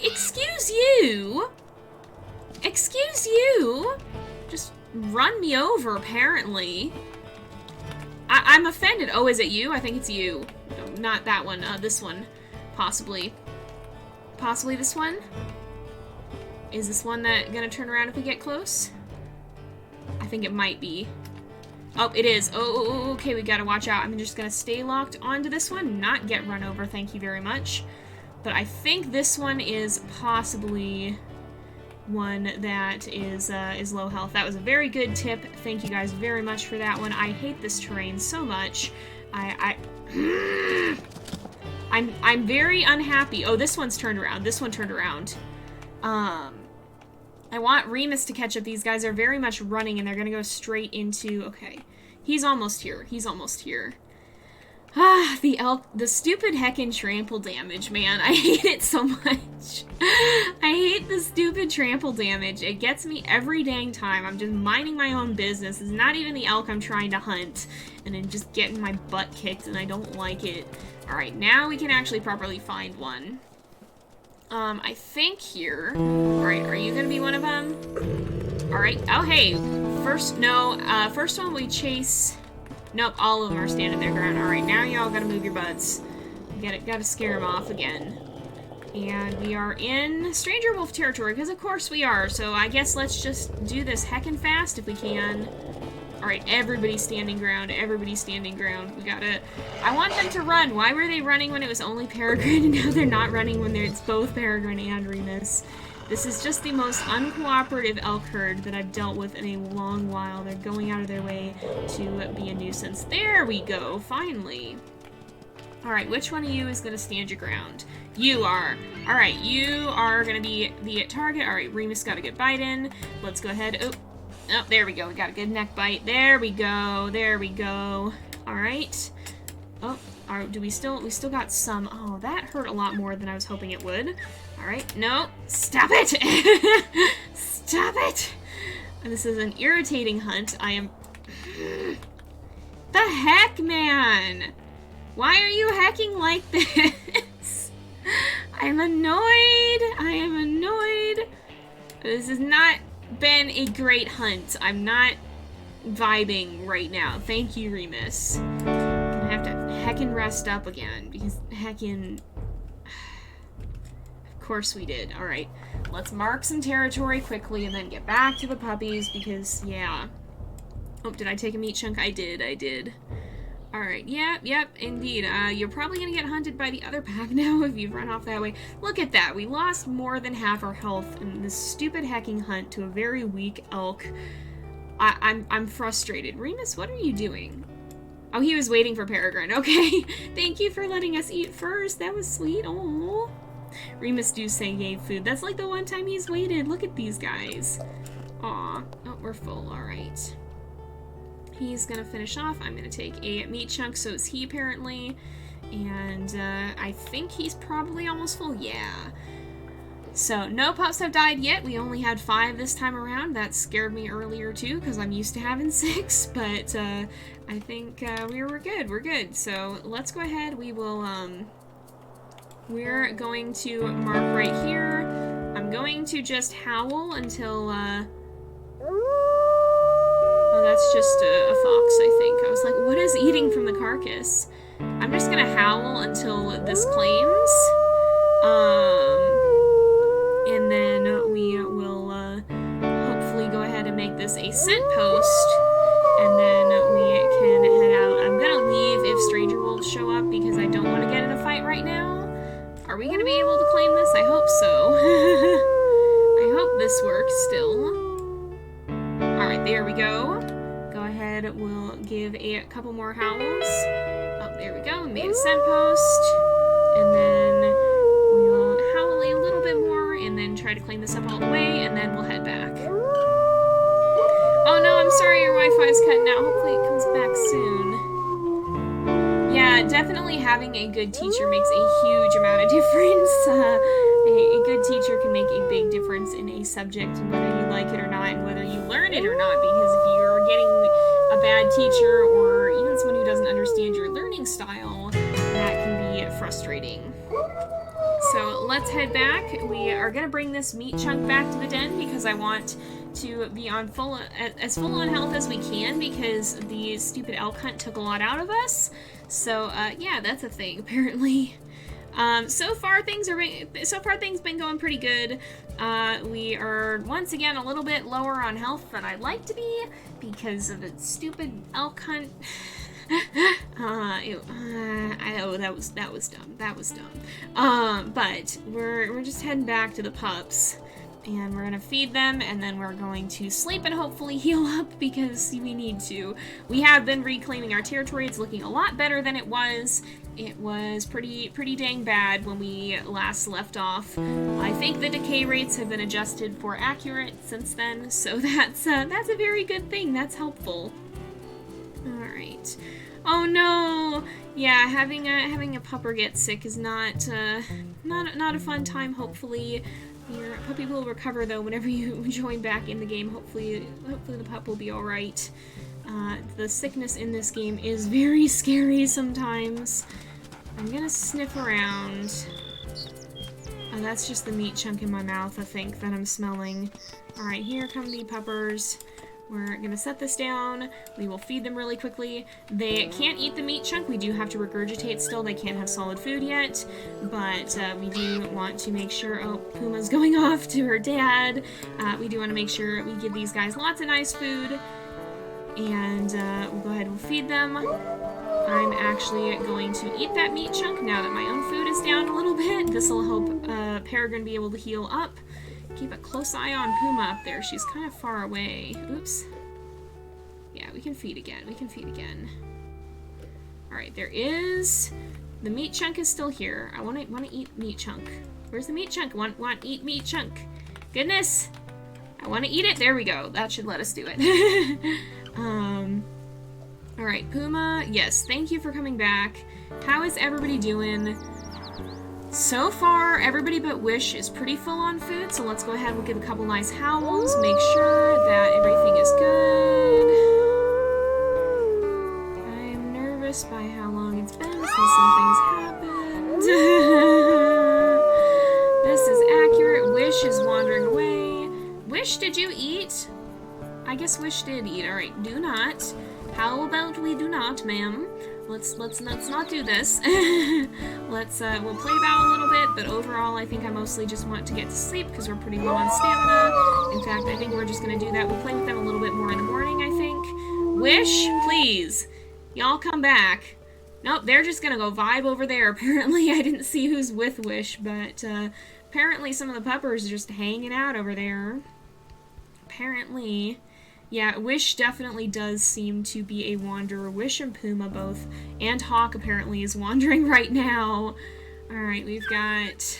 Excuse you! Excuse you! Just run me over, apparently. I'm offended. Oh, is it you? I think it's you. No, not that one. This one. Possibly. Possibly this one? Is this one that gonna turn around if we get close? I think it might be. Oh, it is. Oh, okay, we gotta watch out. I'm just gonna stay locked onto this one, not get run over, thank you very much. But I think this one is possibly one that is low health. That was a very good tip. Thank you guys very much for that one. I hate this terrain so much. I'm very unhappy. Oh, this one's turned around. This one turned around. I want Remus to catch up. These guys are very much running, and they're gonna go straight into... Okay. He's almost here. He's almost here. Ah, the stupid heckin' trample damage, man. I hate it so much. I hate the stupid trample damage. It gets me every dang time. I'm just minding my own business. It's not even the elk I'm trying to hunt. And I'm just getting my butt kicked, and I don't like it. Alright, now we can actually properly find one. I think here... Alright, are you gonna be one of them? Alright, oh hey! First one we chase... Nope, all of them are standing their ground. Alright, now y'all gotta move your butts. Gotta scare them off again. And we are in Stranger Wolf territory, because of course we are, so I guess let's just do this heckin' fast if we can. Alright, everybody's standing ground, everybody's standing ground. We gotta... I want them to run! Why were they running when it was only Peregrine, and now they're not running when it's both Peregrine and Remus? This is just the most uncooperative elk herd that I've dealt with in a long while. They're going out of their way to be a nuisance. There we go, finally. Alright, which one of you is gonna stand your ground? You are. Alright, you are gonna be the target. Alright, Remus got a good bite in. Let's go ahead. Oh, there we go. We got a good neck bite. There we go. There we go. Alright. Oh, we still got some. Oh, that hurt a lot more than I was hoping it would. Alright, no. Stop it! Stop it! This is an irritating hunt. I am... The heck, man! Why are you hacking like this? I'm annoyed! I am annoyed! This has not been a great hunt. I'm not vibing right now. Thank you, Remus. I'm gonna have to heckin' rest up again, because heckin'... Of course we did. Alright, let's mark some territory quickly and then get back to the puppies, because, yeah. Oh, did I take a meat chunk? I did. Alright, yep, indeed. You're probably gonna get hunted by the other pack now if you run off that way. Look at that, we lost more than half our health in this stupid hacking hunt to a very weak elk. I'm frustrated. Remus, what are you doing? Oh, he was waiting for Peregrine. Okay, thank you for letting us eat first. That was sweet. Oh. Remus do say yay food. That's like the one time he's waited. Look at these guys. Aw. Oh, we're full. Alright. He's gonna finish off. I'm gonna take a meat chunk, so is he apparently. And I think he's probably almost full. Yeah. So, no pups have died yet. We only had 5 this time around. That scared me earlier too, because I'm used to having 6. But I think we're good. We're good. So, let's go ahead. We will... We're going to mark right here. I'm going to just howl until, Oh, that's just a fox, I think. I was like, what is eating from the carcass? I'm just gonna howl until this claims. And then we will, hopefully go ahead and make this a scent post. And then we can head out. I'm gonna leave if stranger wolves show up because I don't want to get in a fight right now. Are we gonna be able to claim this? I hope so. I hope this works still. Alright, there we go. Go ahead, we'll give a couple more howls. Oh, there we go, we made a scent post. And then we'll howl a little bit more and then try to claim this up all the way, and then we'll head back. Oh no, I'm sorry, your Wi-Fi's cutting out. Hopefully it comes back soon. Yeah, definitely having a good teacher makes a huge amount of difference. A good teacher can make a big difference in a subject, and whether you like it or not, and whether you learn it or not, because if you're getting a bad teacher, or even someone who doesn't understand your learning style, that can be frustrating. So let's head back. We are going to bring this meat chunk back to the den because I want to be on as full on health as we can, because the stupid elk hunt took a lot out of us. So yeah, that's a thing apparently. So far things been going pretty good. We are once again a little bit lower on health than I'd like to be because of the stupid elk hunt. That was dumb. But we're just heading back to the pups, and we're gonna feed them, and then we're going to sleep and hopefully heal up because we need to. We have been reclaiming our territory. It's looking a lot better than it was. It was pretty dang bad when we last left off. I think the decay rates have been adjusted for accurate since then, so that's a very good thing. That's helpful. All right. Oh no! Yeah, having a pupper get sick is not a fun time. Hopefully, your puppy will recover though whenever you join back in the game. Hopefully the pup will be all right. The sickness in this game is very scary sometimes. I'm gonna sniff around. Oh, that's just the meat chunk in my mouth, I think, that I'm smelling. All right, here come the puppers. We're gonna set this down. We will feed them really quickly. They can't eat the meat chunk. We do have to regurgitate still. They can't have solid food yet, but we do want to make sure... Oh, Puma's going off to her dad. We do want to make sure we give these guys lots of nice food, and we'll go ahead and feed them. I'm actually going to eat that meat chunk now that my own food is down a little bit. This will help Peregrine be able to heal up. Keep a close eye on Puma up there. She's kind of far away. Oops. Yeah, we can feed again. We can feed again. Alright, there is... The meat chunk is still here. I want to eat meat chunk. Where's the meat chunk? Want to eat meat chunk. Goodness! I want to eat it. There we go. That should let us do it. Alright, Puma. Yes, thank you for coming back. How is everybody doing? So far, everybody but Wish is pretty full on food, so let's go ahead and we'll give a couple nice howls, make sure that everything is good. I'm nervous by how long it's been since something's happened. This is accurate. Wish is wandering away. Wish, did you eat? I guess Wish did eat. Alright, do not. How about we do not, ma'am? Let's not do this. We'll play about a little bit, but overall I think I mostly just want to get to sleep because we're pretty low on stamina. In fact, I think we're just gonna do that. We'll play with them a little bit more in the morning, I think. Wish, please. Y'all come back. Nope, they're just gonna go vibe over there. Apparently, I didn't see who's with Wish, but apparently some of the puppers are just hanging out over there. Apparently. Yeah, Wish definitely does seem to be a wanderer. Wish and Puma both, and Hawk apparently is wandering right now. Alright, we've got...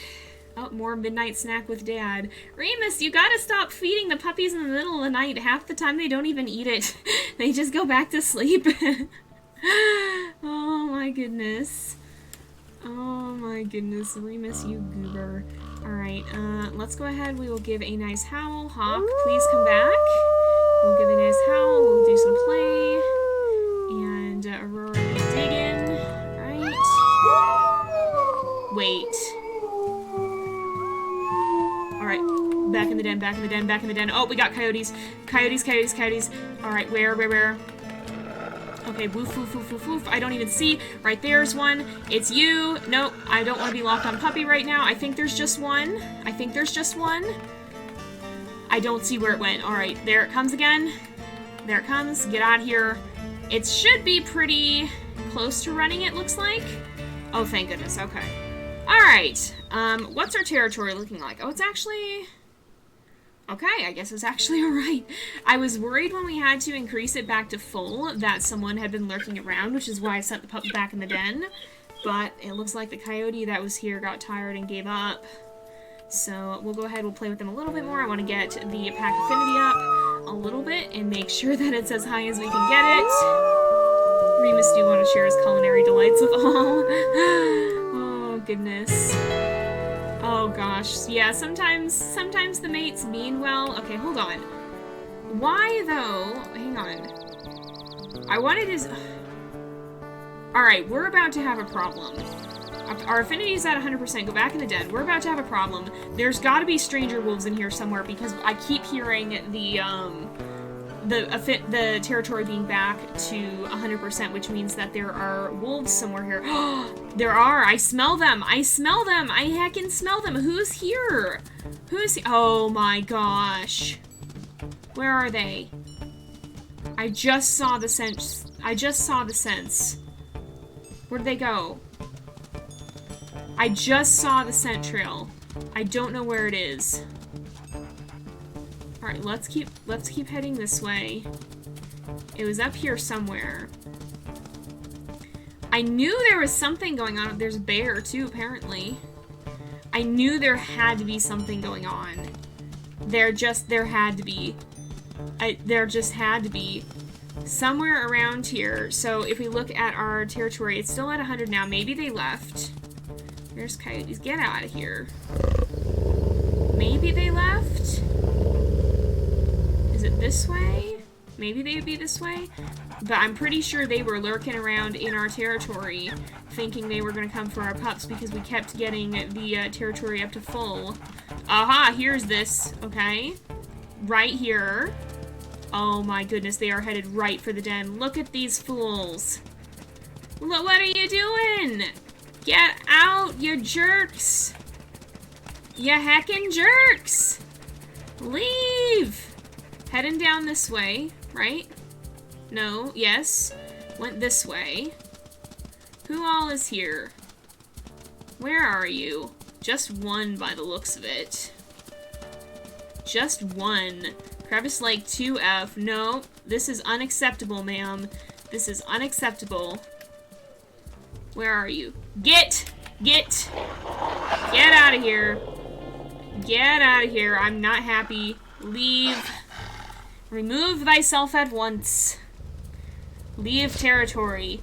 Oh, more midnight snack with Dad. Remus, you gotta stop feeding the puppies in the middle of the night. Half the time they don't even eat it. They just go back to sleep. Oh my goodness. Oh my goodness, Remus, you goober. Alright, let's go ahead. We will give a nice howl. Hawk, please come back. We'll give a nice howl, we'll do some play, and Aurora will dig in, right? Wait. Alright, back in the den, back in the den, back in the den. Oh, we got coyotes. Coyotes, coyotes, coyotes. Alright, where? Okay, woof, woof, woof, woof, woof. I don't even see. Right there's one. It's you. Nope, I don't want to be locked on puppy right now. I think there's just one. I don't see where it went. Alright, there it comes again. There it comes. Get out of here. It should be pretty close to running, it looks like. Oh, thank goodness. Okay. Alright, what's our territory looking like? Oh, it's actually... Okay, I guess it's actually alright. I was worried when we had to increase it back to full that someone had been lurking around, which is why I sent the pup back in the den. But it looks like the coyote that was here got tired and gave up. So we'll go ahead, we'll play with them a little bit more. I want to get the pack affinity up a little bit and make sure that it's as high as we can get it. Remus do want to share his culinary delights with all. Oh, goodness. Oh, gosh. Yeah, sometimes the mates mean well. Okay, hold on. Why, though? Hang on. I wanted his... Alright, we're about to have a problem. Our affinity is at 100%. Go back in the den. We're about to have a problem. There's got to be stranger wolves in here somewhere because I keep hearing the territory being back to 100%, which means that there are wolves somewhere here. There are. I smell them. I smell them. I heckin' smell them. Who's here? Who's he? Oh my gosh. Where are they? I just saw the sense. I just saw the sense. Where'd they go? I just saw the scent trail. I don't know where it is. Alright, let's keep heading this way. It was up here somewhere. I knew there was something going on. There's a bear too, apparently. I knew there had to be something going on. There just had to be. There just had to be. Somewhere around here. So if we look at our territory, it's still at 100 now. Maybe they left. There's coyotes. Get out of here. Maybe they left? Is it this way? Maybe they would be this way? But I'm pretty sure they were lurking around in our territory, thinking they were going to come for our pups because we kept getting the territory up to full. Aha, here's this. Okay. Right here. Oh my goodness, they are headed right for the den. Look at these fools. Look, what are you doing? Get out, you jerks. You heckin' jerks. Leave. Heading down this way, right? No, yes. Went this way. Who all is here? Where are you? Just one by the looks of it. Just one. Crevice Lake 2F. No, this is unacceptable, ma'am. This is unacceptable. Where are you? Get out of here. Get out of here. I'm not happy. Leave. Remove thyself at once. Leave territory.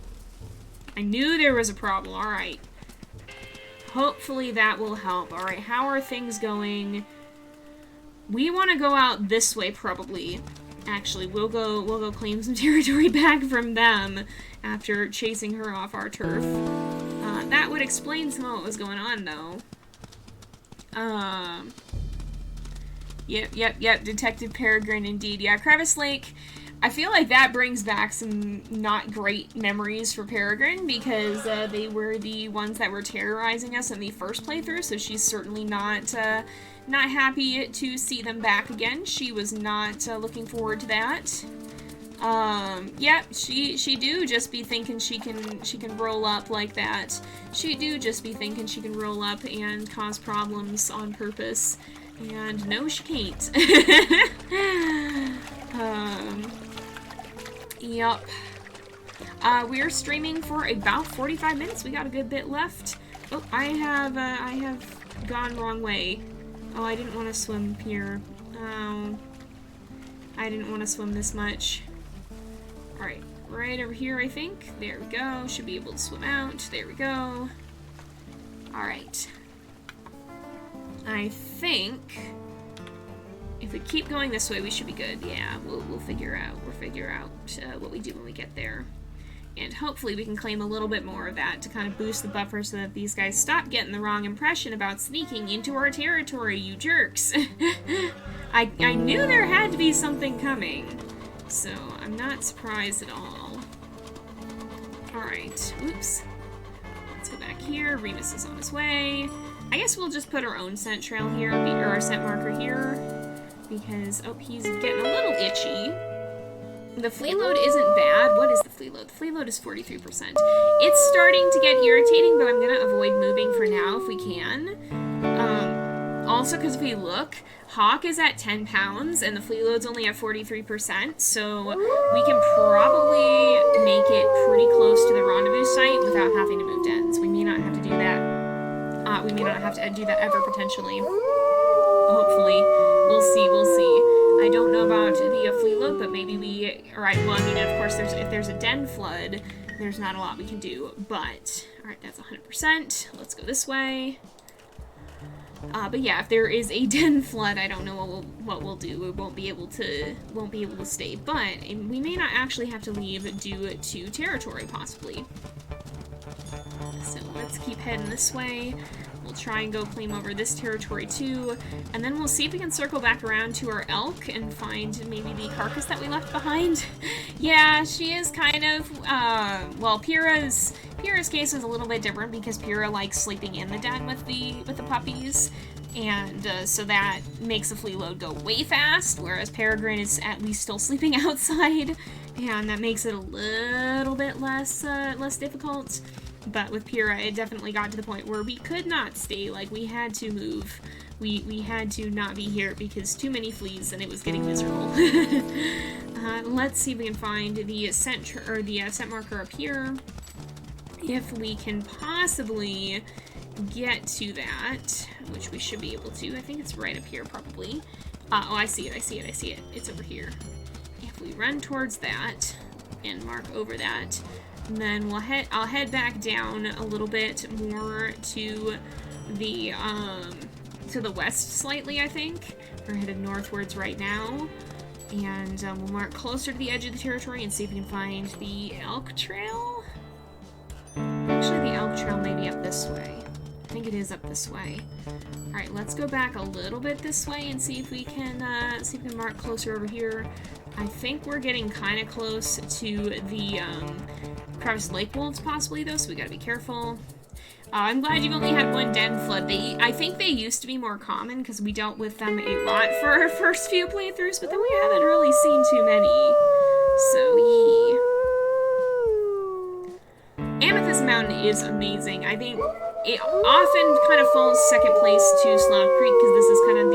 I knew there was a problem. Alright. Hopefully that will help. Alright, how are things going? We want to go out this way, probably. Actually, we'll go claim some territory back from them after chasing her off our turf. That would explain some of what was going on, though. Yep, Detective Peregrine, indeed. Yeah, Crevice Lake, I feel like that brings back some not great memories for Peregrine, because they were the ones that were terrorizing us in the first playthrough, so she's certainly not happy to see them back again. She was not looking forward to that. Yeah, she do just be thinking she can roll up like that. She do just be thinking she can roll up and cause problems on purpose. And no, she can't. Yep. We're streaming for about 45 minutes. We got a good bit left. Oh, I have gone wrong way. Oh, I didn't want to swim here. Oh, I didn't want to swim this much. Alright, right over here, I think. There we go. Should be able to swim out. There we go. Alright. I think if we keep going this way, we should be good. Yeah, we'll figure out. We'll figure out what we do when we get there. And hopefully we can claim a little bit more of that to kind of boost the buffer so that these guys stop getting the wrong impression about sneaking into our territory, you jerks. I knew there had to be something coming, so I'm not surprised at all. Alright, oops. Let's go back here. Remus is on his way. I guess we'll just put our own scent trail here, or our scent marker here, because, oh, he's getting a little itchy. The flea load isn't bad. What is the flea load? The flea load is 43%. It's starting to get irritating, but I'm going to avoid moving for now if we can. Also, because if we look, Hawk is at 10 pounds, and the flea load's only at 43%, so we can probably make it pretty close to the rendezvous site without having to move dens. We may not have to do that. We may not have to do that ever, potentially. Hopefully. We'll see, we'll see. I don't know about the flea load, but maybe we... Alright, well, I mean, of course, if there's a den flood, there's not a lot we can do, but... Alright, that's 100%. Let's go this way. But yeah, if there is a den flood, I don't know what we'll do. We won't be able to stay, but we may not actually have to leave due to territory, possibly. So let's keep heading this way. We'll try and go claim over this territory too, and then we'll see if we can circle back around to our elk and find maybe the carcass that we left behind. Yeah, she is kind of, well, Pyrrha's case is a little bit different because Pyrrha likes sleeping in the den with the puppies, and so that makes the flea load go way fast, whereas Peregrine is at least still sleeping outside, and that makes it a little bit less difficult. But with Pyrrha, it definitely got to the point where we could not stay. Like, we had to move. We had to not be here because too many fleas and it was getting miserable. Let's see if we can find the scent marker up here. If we can possibly get to that, which we should be able to. I think it's right up here, probably. Oh, I see it. It's over here. If we run towards that and mark over that, and then I'll head back down a little bit more to the west slightly, I think. We're headed northwards right now. And we'll mark closer to the edge of the territory and see if we can find the elk trail. Actually, the elk trail may be up this way. I think it is up this way. Alright, let's go back a little bit this way and see if we can mark closer over here. I think we're getting kind of close to the Crevice Lake Wolves, possibly, though, so we gotta be careful. I'm glad you've only had one den flood. I think they used to be more common, because we dealt with them a lot for our first few playthroughs, but then we haven't really seen too many. So, yeah. Amethyst Mountain is amazing. I think it often kind of falls second place to Slough Creek, because this is kind of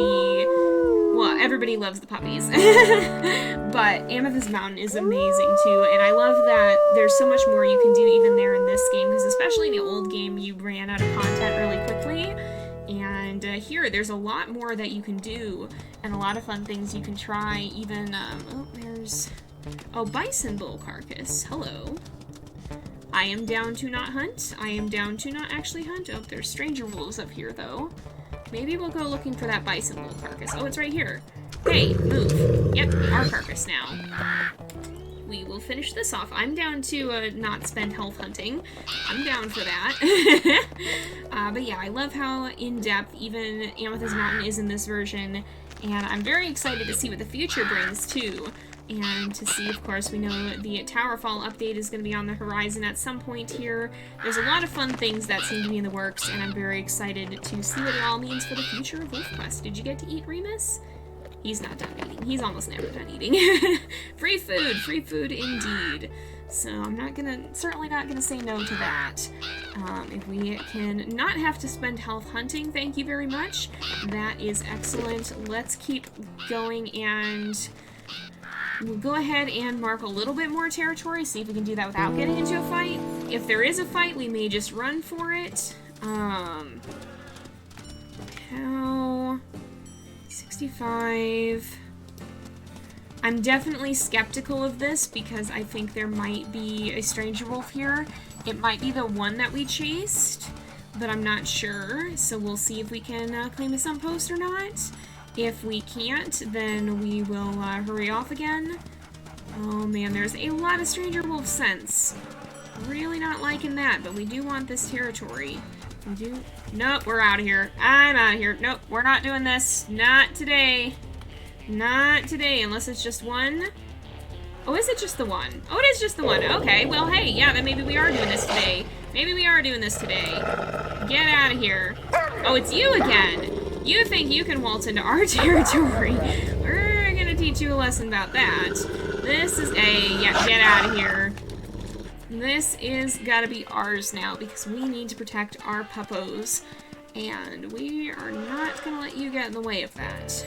well, everybody loves the puppies. But Amethyst Mountain is amazing too, and I love that there's so much more you can do even there in this game, because especially in the old game you ran out of content really quickly, and here there's a lot more that you can do, and a lot of fun things you can try, even, bison bull carcass, hello. I am down to not hunt, I am down to not actually hunt. Oh, there's stranger wolves up here though. Maybe we'll go looking for that bison bull carcass. Oh, it's right here. Hey, move. Yep, our carcass now. We will finish this off. I'm down to not spend health hunting. I'm down for that. But yeah, I love how in-depth even Amethyst Mountain is in this version, and I'm very excited to see what the future brings too. And to see, of course, we know the Towerfall update is going to be on the horizon at some point here. There's a lot of fun things that seem to be in the works, and I'm very excited to see what it all means for the future of WolfQuest. Did you get to eat Remus? He's not done eating. He's almost never done eating. Free food indeed. So I'm certainly not gonna say no to that. If we can not have to spend health hunting, thank you very much. That is excellent. Let's keep going, and we'll go ahead and mark a little bit more territory, see if we can do that without getting into a fight. If there is a fight, we may just run for it. How? 65. I'm definitely skeptical of this because I think there might be a stranger wolf here. It might be the one that we chased, but I'm not sure. So we'll see if we can claim a sun post or not. If we can't, then we will hurry off again. Oh man, there's a lot of stranger wolf scents. Really not liking that, but we do want this territory. We do. Nope, we're out of here. I'm out of here. Nope, we're not doing this. Not today. Not today, unless it's just one. Oh, is it just the one? Oh, it is just the one. Okay, well, hey, yeah, then maybe we are doing this today. Maybe we are doing this today. Get out of here. Oh, it's you again. You think you can waltz into our territory. We're gonna teach you a lesson about that. This is a, yeah, get out of here. This is gotta be ours now because we need to protect our puppos. And we are not gonna let you get in the way of that.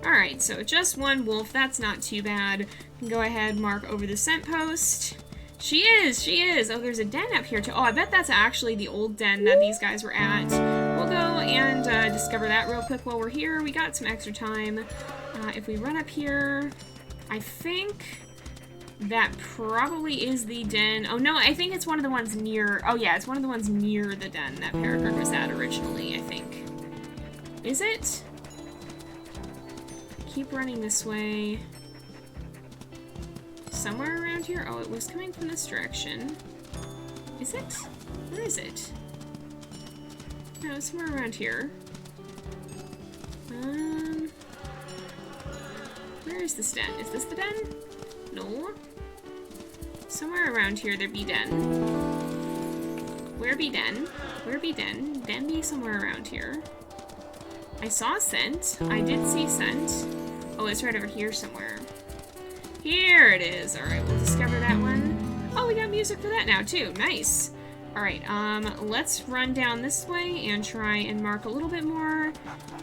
Alright, so just one wolf, that's not too bad. You can go ahead, mark over the scent post. She is! Oh, there's a den up here too. Oh, I bet that's actually the old den that these guys were at. We'll go and discover that real quick while we're here. We got some extra time. If we run up here, I think that probably is the den. Oh no, I think it's one of the ones near, oh yeah, it's one of the ones near the den that Peregrine was at originally, I think. Is it? Keep running this way. Somewhere around here? Oh, it was coming from this direction. Is it? Where is it? No, it's somewhere around here. Where is this den? Is this the den? No. Somewhere around here there be den. Where be den? Where be den? Den be somewhere around here. I saw scent. I did see scent. Oh, it's right over here somewhere. Here it is. Alright, we'll discover that one. Oh, we got music for that now, too. Nice. Alright, let's run down this way and try and mark a little bit more.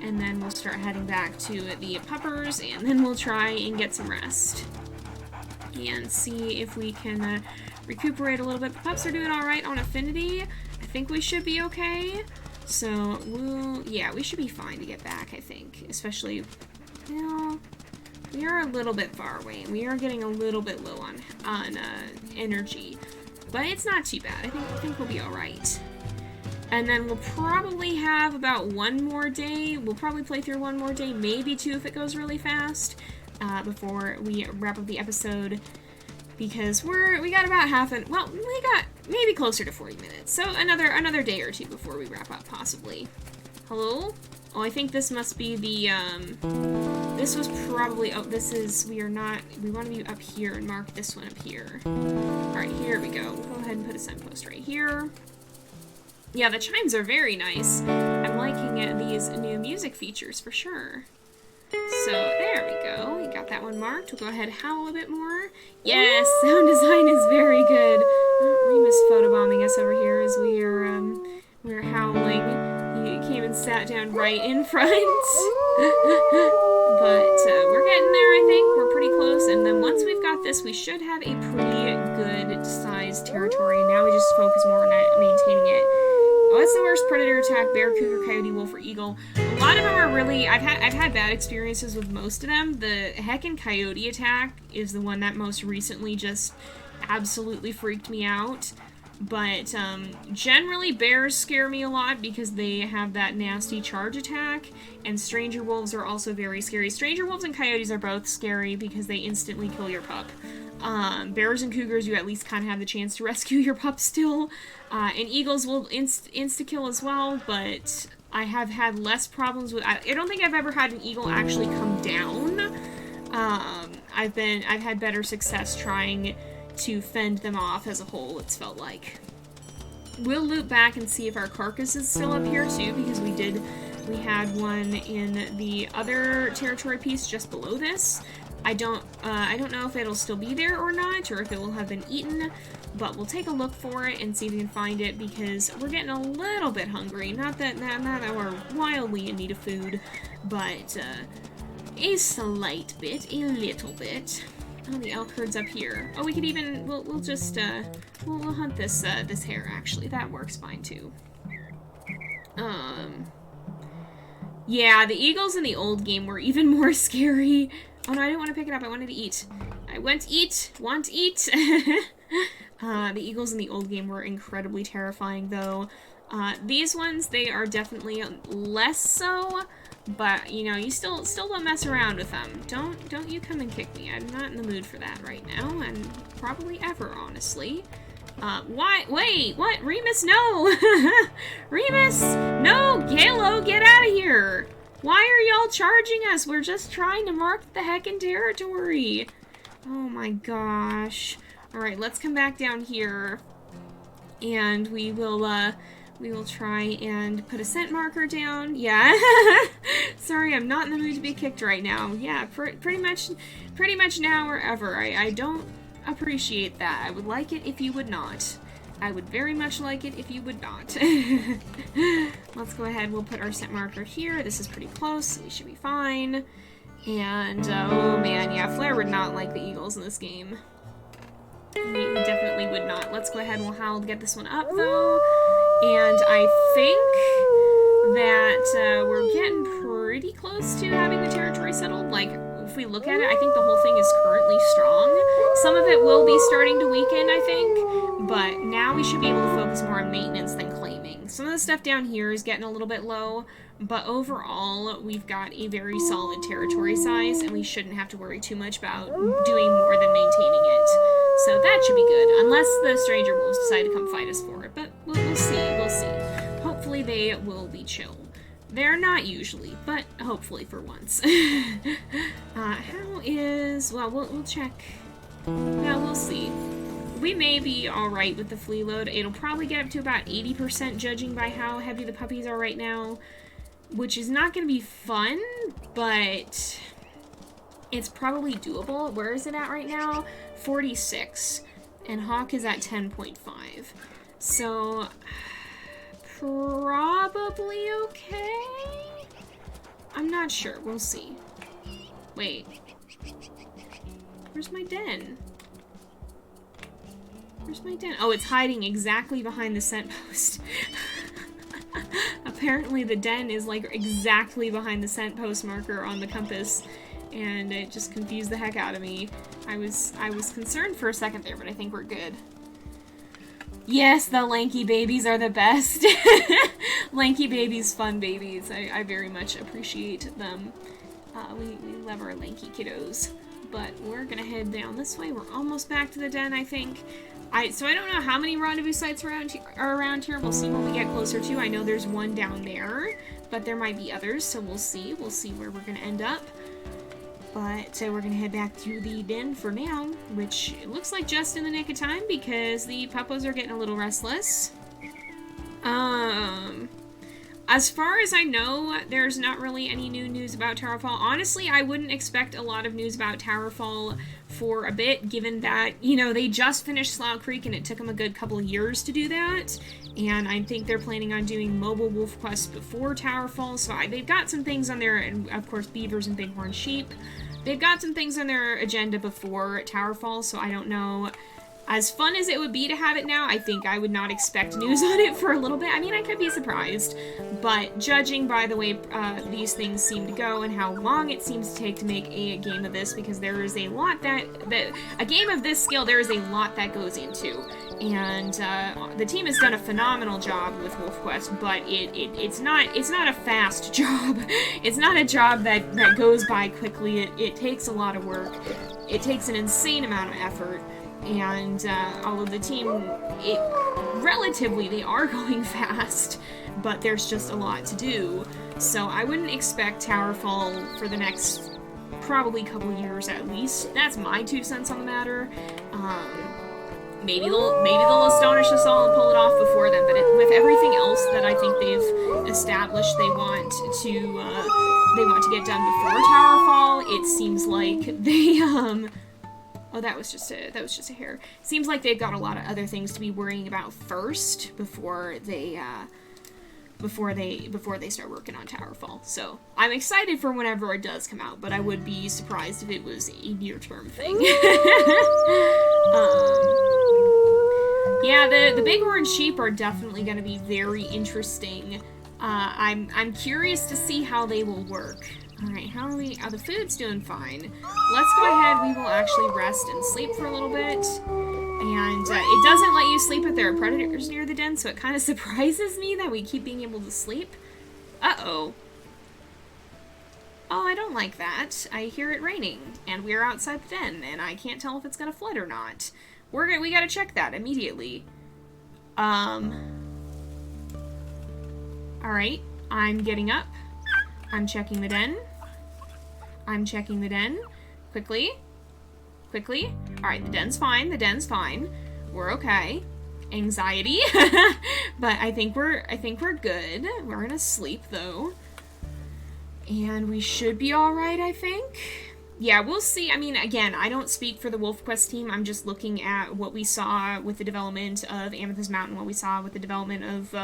And then we'll start heading back to the puppers, and then we'll try and get some rest. And see if we can recuperate a little bit. The pups are doing alright on affinity. I think we should be okay. So, yeah, we should be fine to get back, I think. Especially, well, we are a little bit far away, and we are getting a little bit low on energy. But it's not too bad. I think we'll be alright. And then we'll probably have about one more day. We'll probably play through one more day, maybe two if it goes really fast, before we wrap up the episode. Because we got about we got maybe closer to 40 minutes. So another day or two before we wrap up, possibly. Hello? Oh, I think this must be the, this was probably, oh, this is, we want to be up here and mark this one up here. Alright, here we go. We'll go ahead and put a signpost right here. Yeah, the chimes are very nice. I'm liking these new music features for sure. So, there we go. We got that one marked. We'll go ahead and howl a bit more. Yes, sound design is very good. Remus photobombing us over here as we're howling. He came and sat down right in front. But we're getting there, I think. We're pretty close. And then once we've got this, we should have a pretty good sized territory. Now we just focus more on maintaining it. Oh, that's the worst predator attack: bear, cougar, coyote, wolf, or eagle. A lot of them are really, I've had bad experiences with most of them. The heckin' coyote attack is the one that most recently just absolutely freaked me out. But generally bears scare me a lot because they have that nasty charge attack, and stranger wolves are also very scary. Stranger wolves and coyotes are both scary because they instantly kill your pup. Bears and cougars, you at least kind of have the chance to rescue your pup still. And eagles will insta-kill as well, but I have had less problems with, I don't think I've ever had an eagle actually come down. I've had better success trying to fend them off as a whole, it's felt like. We'll loop back and see if our carcass is still up here too, because we had one in the other territory piece just below this. I don't know if it'll still be there or not, or if it will have been eaten, but we'll take a look for it and see if we can find it, because we're getting a little bit hungry. Not that we're wildly in need of food, but a slight bit, a little bit. Oh, the elk herd's up here. Oh, we could even, we'll just, we'll hunt this hare, actually. That works fine, too. Yeah, the eagles in the old game were even more scary. Oh, no, I didn't want to pick it up. I wanted to eat. I want to eat. The eagles in the old game were incredibly terrifying, though. These ones, they are definitely less so. But, you know, you still don't mess around with them. Don't you come and kick me. I'm not in the mood for that right now, and probably ever, honestly. Why? Wait, what? Remus, no! Remus, no! Galo, get out of here! Why are y'all charging us? We're just trying to mark the heckin' territory. Oh my gosh. Alright, let's come back down here. And we will try and put a scent marker down. Yeah. Sorry, I'm not in the mood to be kicked right now. Yeah, pretty much now or ever. I don't appreciate that. I would like it if you would not. I would very much like it if you would not. Let's go ahead, we'll put our scent marker here. This is pretty close, so we should be fine. And, oh man, yeah, Flair would not like the eagles in this game. He definitely would not. Let's go ahead and we'll howl to get this one up, though. And I think that we're getting pretty close to having the territory settled. Like, if we look at it, I think the whole thing is currently strong. Some of it will be starting to weaken, I think, but now we should be able to focus more on maintenance than claiming. Some of the stuff down here is getting a little bit low, but overall, we've got a very solid territory size, and we shouldn't have to worry too much about doing more than maintaining it. So that should be good, unless the stranger wolves decide to come fight us for it, but we'll see, we'll see. Hopefully they will be chill. They're not usually, but hopefully for once. How is... Well, we'll check. Yeah, we'll see. We may be alright with the flea load. It'll probably get up to about 80% judging by how heavy the puppies are right now, which is not going to be fun, but it's probably doable. Where is it at right now? 46. And Hawk is at 10.5. So... probably okay? I'm not sure. We'll see. Wait. Where's my den? Where's my den? Oh, it's hiding exactly behind the scent post. Apparently the den is like exactly behind the scent post marker on the compass, and it just confused the heck out of me. I was concerned for a second there, but I think we're good. Yes, the lanky babies are the best. Lanky babies, fun babies. I very much appreciate them. We love our lanky kiddos. But we're gonna head down this way. We're almost back to the den, I think. So I don't know how many rendezvous sites are around here. We'll see when we get closer to. I know there's one down there, but there might be others, so we'll see. We'll see where we're gonna end up. But we're gonna head back to the den for now, which it looks like just in the nick of time because the puppos are getting a little restless. As far as I know, there's not really any new news about Towerfall. Honestly, I wouldn't expect a lot of news about Towerfall for a bit, given that, you know, they just finished Slough Creek and it took them a good couple of years to do that. And I think they're planning on doing mobile WolfQuest before Towerfall, so they've got some things on there, and of course beavers and bighorn sheep. They've got some things on their agenda before Towerfall, so I don't know. As fun as it would be to have it now, I think I would not expect news on it for a little bit. I mean, I could be surprised, but judging by the way these things seem to go and how long it seems to take to make a game of this, because there is a lot a game of this scale, there is a lot that goes into. And the team has done a phenomenal job with WolfQuest, but it's not a fast job. It's not a job that goes by quickly. It takes a lot of work. It takes an insane amount of effort. And although the team, relatively, they are going fast, but there's just a lot to do. So I wouldn't expect Towerfall for the next probably couple years at least. That's my 2 cents on the matter. Maybe they'll astonish us all and pull it off before then. But with everything else that I think they've established, they want to get done before Towerfall. It seems like they oh, that was just a hair. Seems like they've got a lot of other things to be worrying about first before they start working on Towerfall. So I'm excited for whenever it does come out, but I would be surprised if it was a near-term thing. Yeah, the bighorn sheep are definitely going to be very interesting. I'm curious to see how they will work. Alright, how are we? Oh, the food's doing fine. Let's go ahead, we will actually rest and sleep for a little bit. And it doesn't let you sleep if there are predators near the den, so it kind of surprises me that we keep being able to sleep. Uh-oh. Oh, I don't like that. I hear it raining, and we're outside the den, and I can't tell if it's gonna flood or not. We gotta check that immediately. Alright, I'm getting up. I'm checking the den. I'm checking the den. Quickly. Quickly. Alright, the den's fine. The den's fine. We're okay. Anxiety. But I think we're good. We're gonna sleep though. And we should be alright, I think. Yeah, we'll see. I mean, again, I don't speak for the WolfQuest team. I'm just looking at what we saw with the development of Amethyst Mountain, what we saw with the development of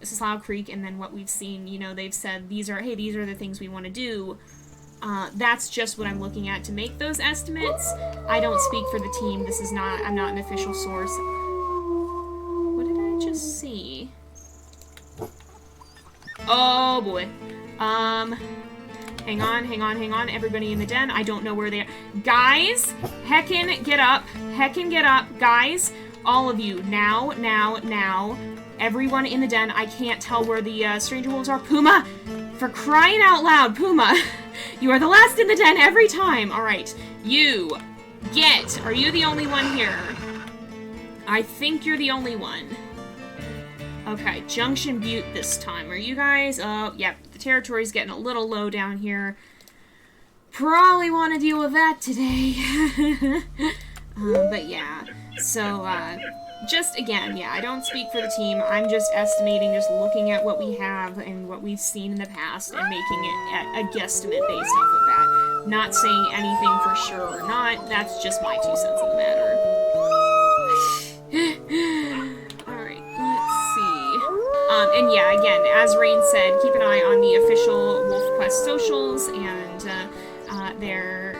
Slough Creek, and then what we've seen. You know, they've said these are the things we want to do. That's just what I'm looking at to make those estimates. I don't speak for the team. I'm not an official source. What did I just see? Oh boy. Hang on, everybody in the den. I don't know where they are. Guys, heckin' get up. Guys, all of you, now. Everyone in the den, I can't tell where the stranger wolves are. Puma, for crying out loud, Puma, you are the last in the den every time. All right, are you the only one here? I think you're the only one. Okay, Junction Butte this time. Are you guys? Oh, yep. The territory's getting a little low down here. Probably want to deal with that today. But yeah. So, just again, yeah, I don't speak for the team. I'm just estimating, just looking at what we have and what we've seen in the past and making it a guesstimate based off of that. Not saying anything for sure or not. That's just my 2 cents in the matter. And yeah, again, as Rain said, keep an eye on the official WolfQuest socials and their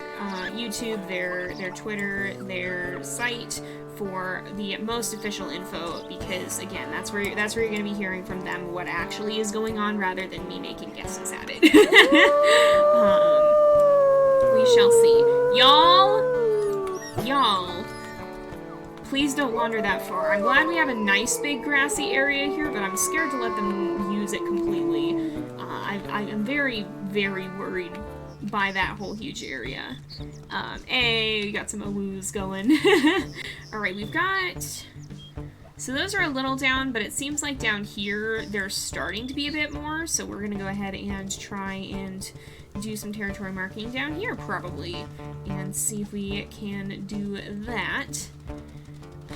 YouTube, their Twitter, their site for the most official info, because again, that's where you're going to be hearing from them what actually is going on rather than me making guesses at it. We shall see. Y'all. Please don't wander that far. I'm glad we have a nice big grassy area here, but I'm scared to let them use it completely. I am very, very worried by that whole huge area. Hey, we got some awoos going. Alright, we've got... So those are a little down, but it seems like down here they're starting to be a bit more, so we're going to go ahead and try and do some territory marking down here, probably, and see if we can do that.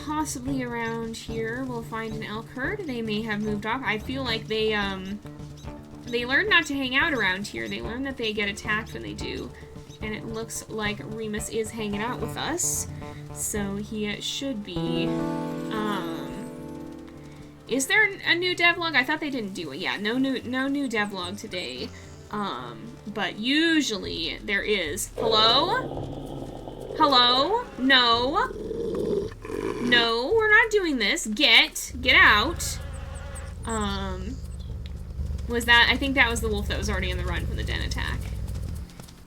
Possibly around here we'll find an elk herd. They may have moved off. I feel like they learned not to hang out around here. They learn that they get attacked when they do. And it looks like Remus is hanging out with us. So he should be. Is there a new devlog? I thought they didn't do it. Yeah, no new devlog today. But usually there is. Hello? No. No, we're not doing this. Get out. Was that, I think that was the wolf that was already in the run from the den attack.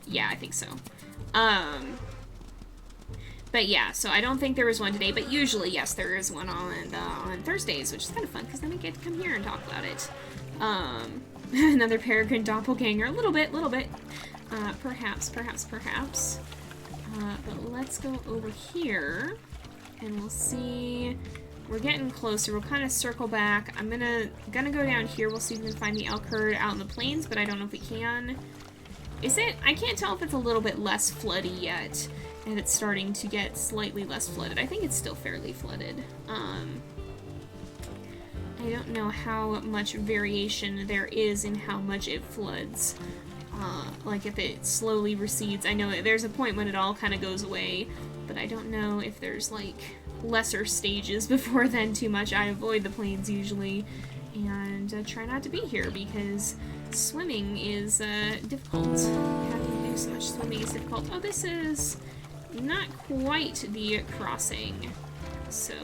Yeah, I think so. But yeah, so I don't think there was one today, but usually, yes, there is one on Thursdays, which is kind of fun, because then we get to come here and talk about it. Another Peregrine doppelganger, a little bit. Perhaps. But let's go over here. And we'll see. We're getting closer. We'll kind of circle back. I'm gonna go down here. We'll see if we can find the elk herd out in the plains, but I don't know if we can. Is it? I can't tell if it's a little bit less floody yet, and it's starting to get slightly less flooded. I think it's still fairly flooded. I don't know how much variation there is in how much it floods. Like if it slowly recedes. I know there's a point when it all kind of goes away, but I don't know if there's like lesser stages before then too much. I avoid the plains usually and try not to be here because swimming is difficult. Having to do so much swimming is difficult. Oh, this is not quite the crossing. So,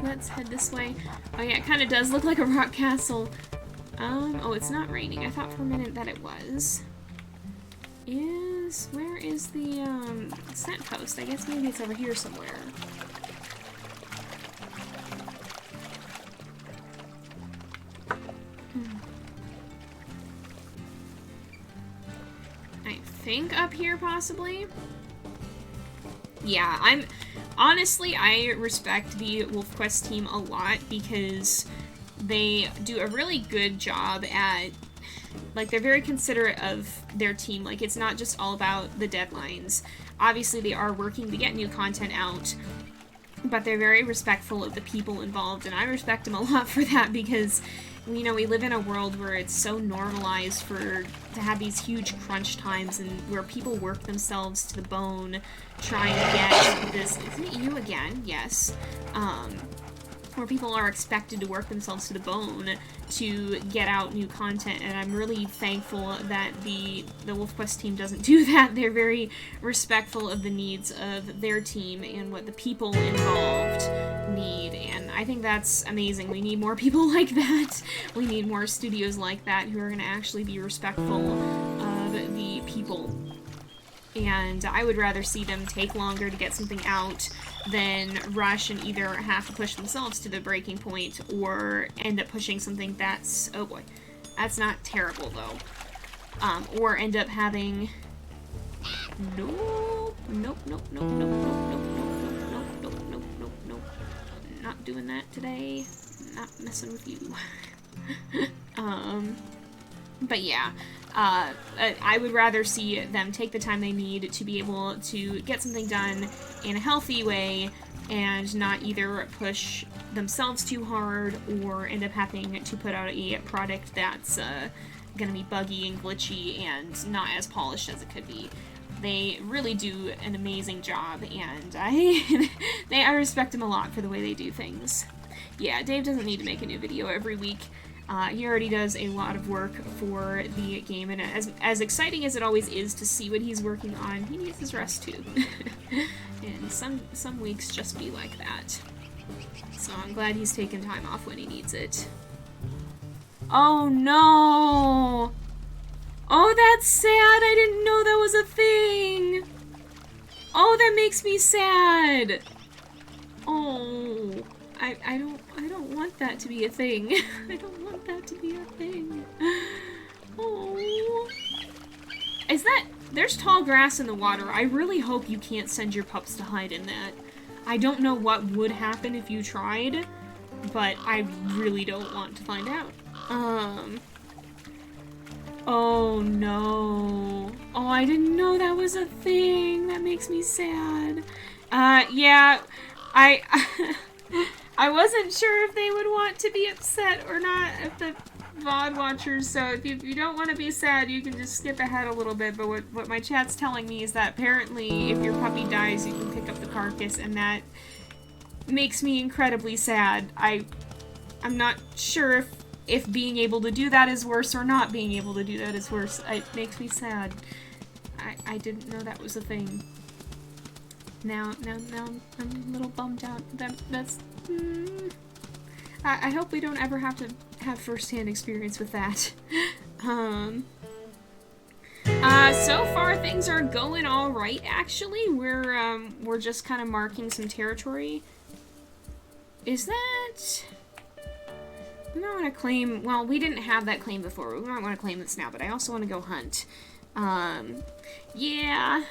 let's head this way. Oh yeah, it kind of does look like a rock castle. Oh, it's not raining. I thought for a minute that it was. Where is the, scent post? I guess maybe it's over here somewhere. I think up here, possibly? Yeah, honestly, I respect the WolfQuest team a lot because they do a really good job at, like, they're very considerate of their team. Like, it's not just all about the deadlines. Obviously, they are working to get new content out, but they're very respectful of the people involved, and I respect them a lot for that, because we live in a world where it's so normalized to have these huge crunch times, and where people work themselves to the bone trying to get this. Isn't it you again? Yes. Where people are expected to work themselves to the bone to get out new content, and I'm really thankful that the WolfQuest team doesn't do that. They're very respectful of the needs of their team and what the people involved need, and I think that's amazing. We need more people like that. We need more studios like that who are going to actually be respectful of the people. And I would rather see them take longer to get something out than rush and either have to push themselves to the breaking point or end up pushing something that's, oh boy, that's not terrible though. Or end up having, nope, not doing that today, not messing with you. But yeah, I would rather see them take the time they need to be able to get something done in a healthy way and not either push themselves too hard or end up having to put out a product that's going to be buggy and glitchy and not as polished as it could be. They really do an amazing job, and I respect them a lot for the way they do things. Yeah, Dave doesn't need to make a new video every week. He already does a lot of work for the game, and as exciting as it always is to see what he's working on, he needs his rest too. And some weeks just be like that. So I'm glad he's taking time off when he needs it. Oh no! Oh, that's sad! I didn't know that was a thing! Oh, that makes me sad! Oh, I don't want that to be a thing. I don't want that to be a thing. Oh. There's tall grass in the water. I really hope you can't send your pups to hide in that. I don't know what would happen if you tried, but I really don't want to find out. Oh no. Oh, I didn't know that was a thing. That makes me sad. Yeah, I wasn't sure if they would want to be upset or not, if the VOD watchers, so if you don't want to be sad, you can just skip ahead a little bit, but what my chat's telling me is that apparently if your puppy dies, you can pick up the carcass, and that makes me incredibly sad. I'm not sure if being able to do that is worse or not being able to do that is worse. It makes me sad. I didn't know that was a thing. Now I'm a little bummed out. That's... I hope we don't ever have to have first-hand experience with that. So far things are going all right, actually. We're just kind of marking some territory. Is that... We might want to claim... Well, we didn't have that claim before. We might want to claim this now, but I also want to go hunt. Yeah...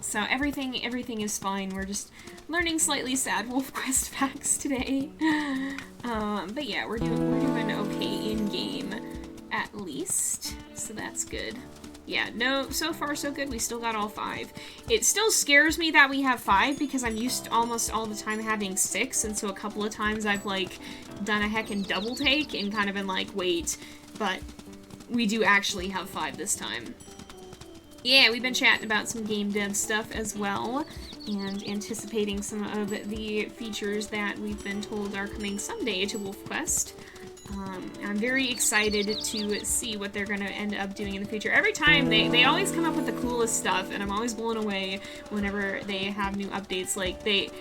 So everything is fine. We're just learning slightly sad WolfQuest facts today. But yeah, we're doing okay in game, at least. So that's good. Yeah, no, so far so good. We still got all 5. It still scares me that we have 5 because I'm used to almost all the time having 6, and so a couple of times I've like done a heckin' double take and kind of been like, wait, but we do actually have 5 this time. Yeah, we've been chatting about some game dev stuff as well, and anticipating some of the features that we've been told are coming someday to WolfQuest. I'm very excited to see what they're going to end up doing in the future. Every time, they always come up with the coolest stuff, and I'm always blown away whenever they have new updates. Like,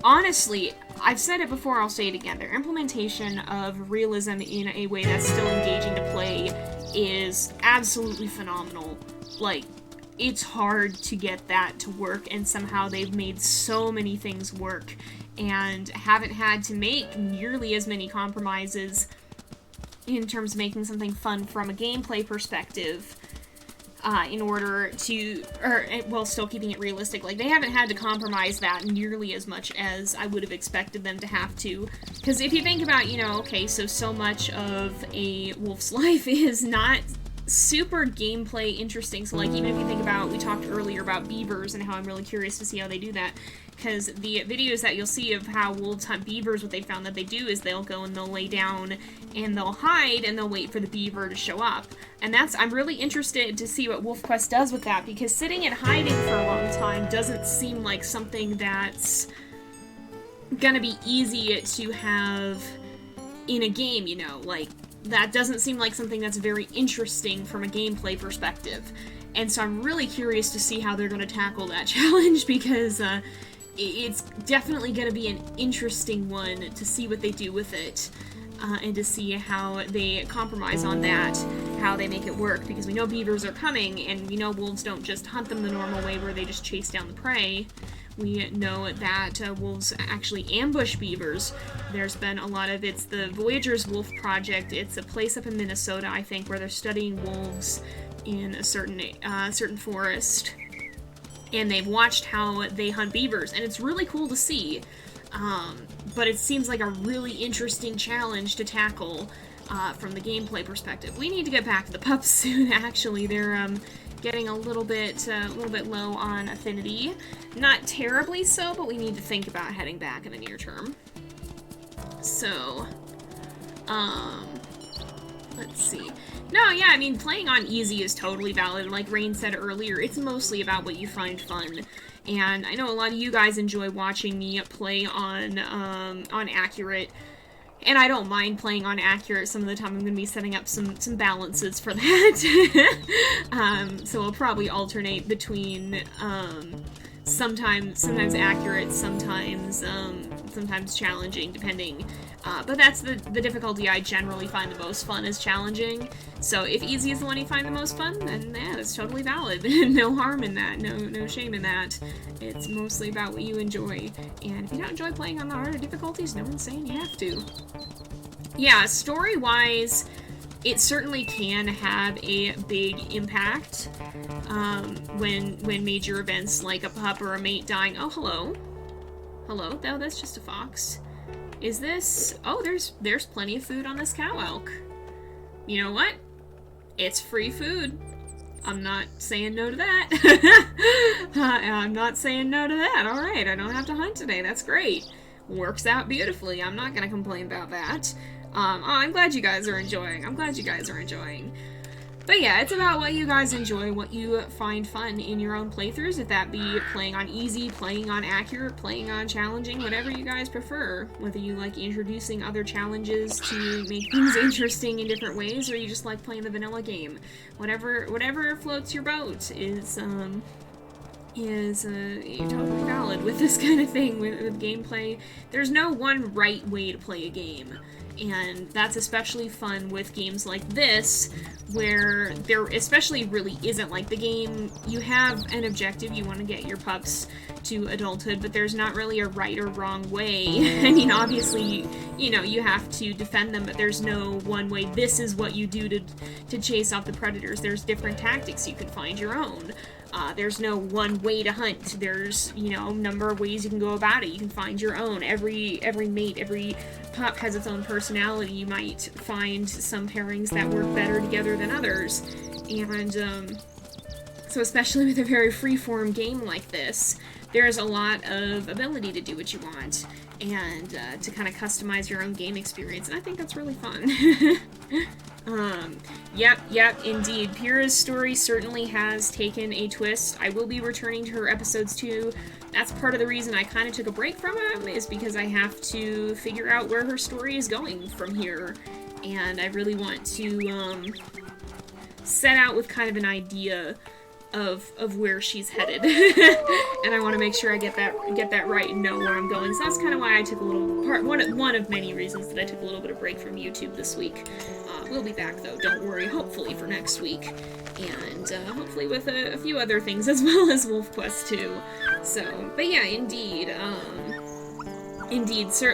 honestly, I've said it before, I'll say it again, their implementation of realism in a way that's still engaging to play is absolutely phenomenal. Like, it's hard to get that to work, and somehow they've made so many things work, and haven't had to make nearly as many compromises in terms of making something fun from a gameplay perspective, in order to, well, still keeping it realistic. Like, they haven't had to compromise that nearly as much as I would have expected them to have to. Because if you think about, okay, so much of a wolf's life is not super gameplay interesting. So like, even if you think about, we talked earlier about beavers and how I'm really curious to see how they do that, because the videos that you'll see of how wolves hunt beavers, what they found that they do is they'll go and they'll lay down and they'll hide and they'll wait for the beaver to show up. And I'm really interested to see what WolfQuest does with that, because sitting and hiding for a long time doesn't seem like something that's gonna be easy to have in a game, you know, like, that doesn't seem like something that's very interesting from a gameplay perspective. And so I'm really curious to see how they're going to tackle that challenge, because it's definitely going to be an interesting one to see what they do with it, and to see how they compromise on that, how they make it work, because we know beavers are coming, and we know wolves don't just hunt them the normal way where they just chase down the prey. We know that wolves actually ambush beavers. There's been a lot of, it's the Voyagers Wolf Project. It's a place up in Minnesota, I think, where they're studying wolves in a certain forest. And they've watched how they hunt beavers, and it's really cool to see. But it seems like a really interesting challenge to tackle from the gameplay perspective. We need to get back to the pups soon, actually. They're getting a little bit low on affinity. Not terribly so, but we need to think about heading back in the near term. So, let's see. No, yeah, I mean, playing on easy is totally valid. Like Rain said earlier, it's mostly about what you find fun. And I know a lot of you guys enjoy watching me play on accurate. And I don't mind playing on accurate. Some of the time I'm going to be setting up some balances for that. So I'll probably alternate between sometimes accurate, sometimes challenging, depending. But that's the difficulty I generally find the most fun is challenging. So if easy is the one you find the most fun, then yeah, that's totally valid. No harm in that, no shame in that. It's mostly about what you enjoy. And if you don't enjoy playing on the harder difficulties, no one's saying you have to. Yeah, story-wise, it certainly can have a big impact when major events like a pup or a mate dying. Oh, hello. Hello? Oh, that's just a fox. Is this... Oh, there's plenty of food on this cow elk. You know what? It's free food. I'm not saying no to that. I'm not saying no to that. Alright, I don't have to hunt today. That's great. Works out beautifully. I'm not gonna complain about that. I'm glad you guys are enjoying. I'm glad you guys are enjoying. But yeah, it's about what you guys enjoy, what you find fun in your own playthroughs, if that be playing on easy, playing on accurate, playing on challenging, whatever you guys prefer. Whether you like introducing other challenges to make things interesting in different ways, or you just like playing the vanilla game. Whatever floats your boat is totally valid with this kind of thing, with gameplay. There's no one right way to play a game. And that's especially fun with games like this, where there especially really isn't, like, the game, you have an objective, you want to get your pups to adulthood, but there's not really a right or wrong way. I mean, obviously, you know, you have to defend them, but there's no one way, this is what you do to chase off the predators. There's different tactics, you can find your own. There's no one way to hunt. There's, you know, a number of ways you can go about it. You can find your own. Every mate, every pup has its own personality. You might find some pairings that work better together than others. And, so especially with a very free-form game like this, there's a lot of ability to do what you want, and to kind of customize your own game experience, and I think that's really fun. Yep, indeed. Pyrrha's story certainly has taken a twist. I will be returning to her episodes too. That's part of the reason I kind of took a break from them, is because I have to figure out where her story is going from here, and I really want to set out with kind of an idea of where she's headed. And I want to make sure I get that right and know where I'm going. So that's kind of why I took a little one of many reasons that I took a little bit of break from YouTube this week. We'll be back though, don't worry, hopefully for next week. And hopefully with a few other things as well as WolfQuest 2. So, but yeah, indeed,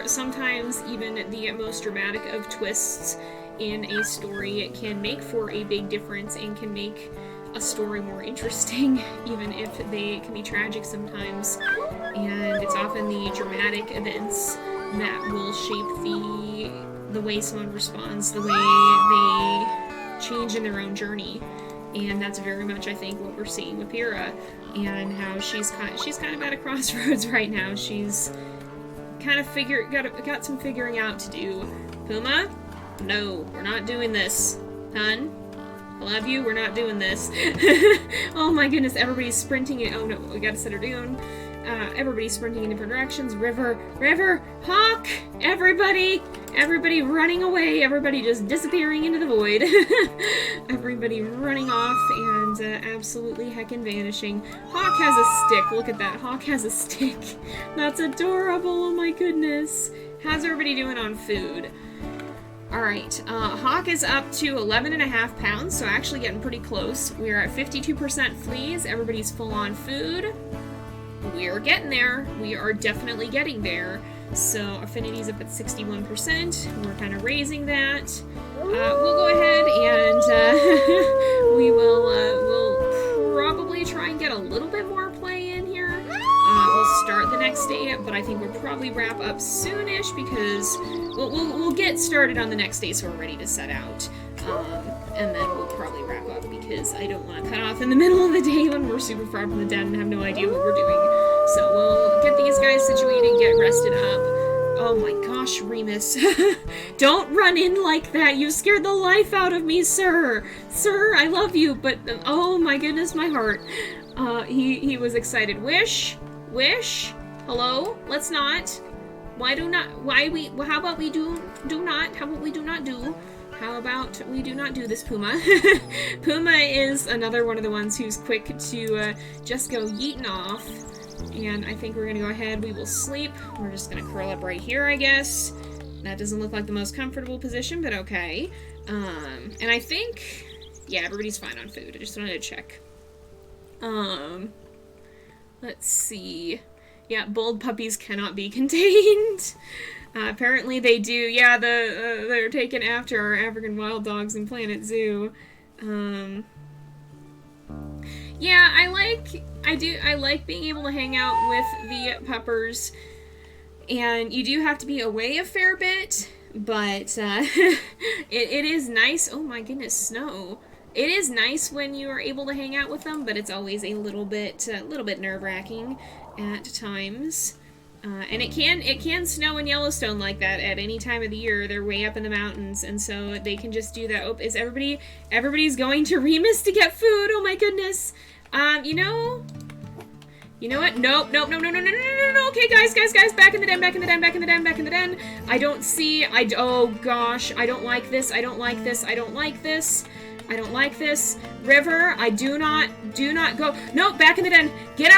sometimes even the most dramatic of twists in a story can make for a big difference and can make a story more interesting, even if they can be tragic sometimes. And it's often the dramatic events that will shape the way someone responds, the way change in their own journey. And that's very much, I think, what we're seeing with Pyrrha, and how she's kind of at a crossroads right now. She's kind of got some figuring out to do. Puma, no, we're not doing this, hun. I love you. We're not doing this. Oh my goodness! Everybody's sprinting. Oh no, we gotta set her down. Everybody's sprinting in different directions. River, Hawk, everybody running away. Everybody just disappearing into the void. Everybody running off and absolutely heckin' vanishing. Hawk has a stick. Look at that. Hawk has a stick. That's adorable. Oh my goodness. How's everybody doing on food? Alright, Hawk is up to 11.5 pounds, so actually getting pretty close. We're at 52% fleas. Everybody's full on food. We're getting there. We are definitely getting there. So affinity's up at 61%. We're kind of raising that. We'll go ahead and we'll probably try and get a little bit more play in here. We'll start the next day, but I think we'll probably wrap up soonish because we'll get started on the next day, so we're ready to set out. And then we'll probably wrap up because I don't want to cut off in the middle of the day when we're super far from the den and have no idea what we're doing. So we'll get these guys situated, get rested up. Oh my gosh, Remus. Don't run in like that. You scared the life out of me, sir. Sir, I love you, but oh my goodness, my heart. He was excited. Wish? Hello? Let's not. How about we do not do this, Puma? Puma is another one of the ones who's quick to just go yeeting off. And I think we're gonna go ahead, we will sleep. We're just gonna curl up right here, I guess. That doesn't look like the most comfortable position, but okay. And I think, yeah, everybody's fine on food. I just wanted to check. Let's see. Yeah, bold puppies cannot be contained. Apparently they do. Yeah, they're taken after our African wild dogs in Planet Zoo. Yeah, I like being able to hang out with the puppers, and you do have to be away a fair bit, but it is nice. Oh my goodness, snow. It is nice when you are able to hang out with them, but it's always a little bit nerve-wracking at times. And it can snow in Yellowstone like that at any time of the year. They're way up in the mountains, and so they can just do that. Oh, is everybody's going to Remus to get food? Oh my goodness. You know what? Nope. Okay, guys, back in the den. I don't see. Oh gosh, I don't like this. I don't like this. River, I do not go. No, back in the den. Get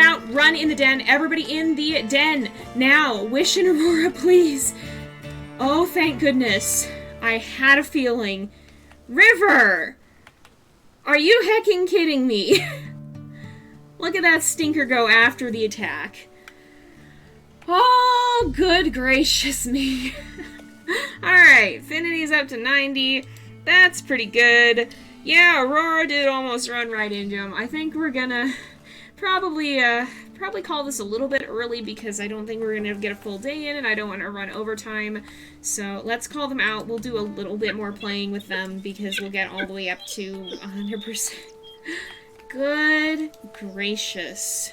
out, run in the den. Everybody in the den. Now, Wish and Aurora, please. Oh, thank goodness. I had a feeling. River! Are you hecking kidding me? Look at that stinker go after the attack. Oh, good gracious me. Alright, Affinity's up to 90. That's pretty good. Yeah, Aurora did almost run right into him. I think we're gonna probably call this a little bit early because I don't think we're gonna get a full day in and I don't want to run overtime. So let's call them out. We'll do a little bit more playing with them because we'll get all the way up to 100%. Good gracious.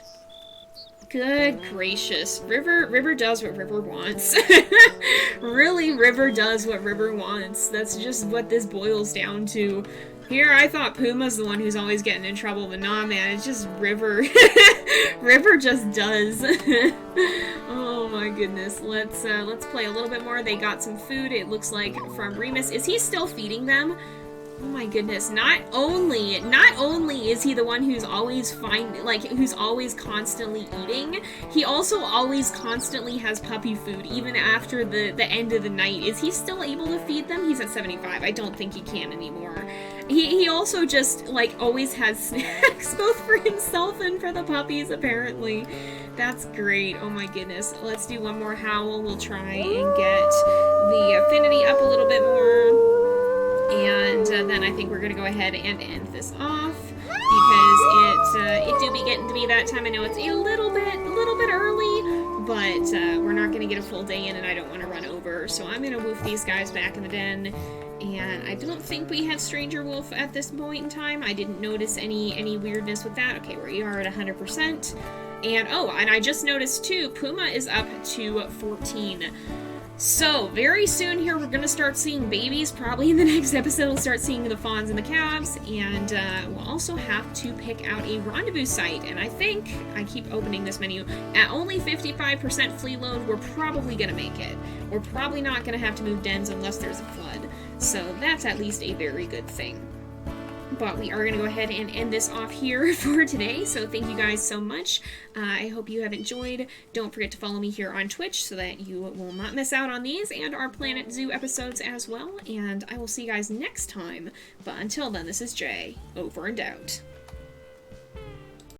Good gracious. River does what River wants. Really, River does what River wants. That's just what this boils down to. Here, I thought Puma's the one who's always getting in trouble, but nah, man, it's just River. River just does. Oh my goodness. Let's play a little bit more. They got some food, it looks like, from Remus. Is he still feeding them? Oh my goodness, not only is he the one who's always who's always constantly eating, he also always constantly has puppy food, even after the end of the night. Is he still able to feed them? He's at 75. I don't think he can anymore. He also just, always has snacks, both for himself and for the puppies, apparently. That's great. Oh my goodness. Let's do one more howl. We'll try and get the affinity up a little bit more. And then I think we're going to go ahead and end this off because it do be getting to be that time. I know it's a little bit early, but we're not going to get a full day in and I don't want to run over. So I'm going to woof these guys back in the den And I don't think we have Stranger Wolf at this point in time. I didn't notice any weirdness with that. Okay, we are at 100%. And, oh, and I just noticed, too, Puma is up to 14. So, very soon here, we're going to start seeing babies. Probably in the next episode, we'll start seeing the fawns and the calves. And we'll also have to pick out a rendezvous site. And I think, I keep opening this menu, at only 55% flea load, we're probably going to make it. We're probably not going to have to move dens unless there's a flood. So that's at least a very good thing. But we are going to go ahead and end this off here for today, so thank you guys so much. I hope you have enjoyed. Don't forget to follow me here on Twitch so that you will not miss out on these and our Planet Zoo episodes as well, and I will see you guys next time. But until then, this is Jay, over and out.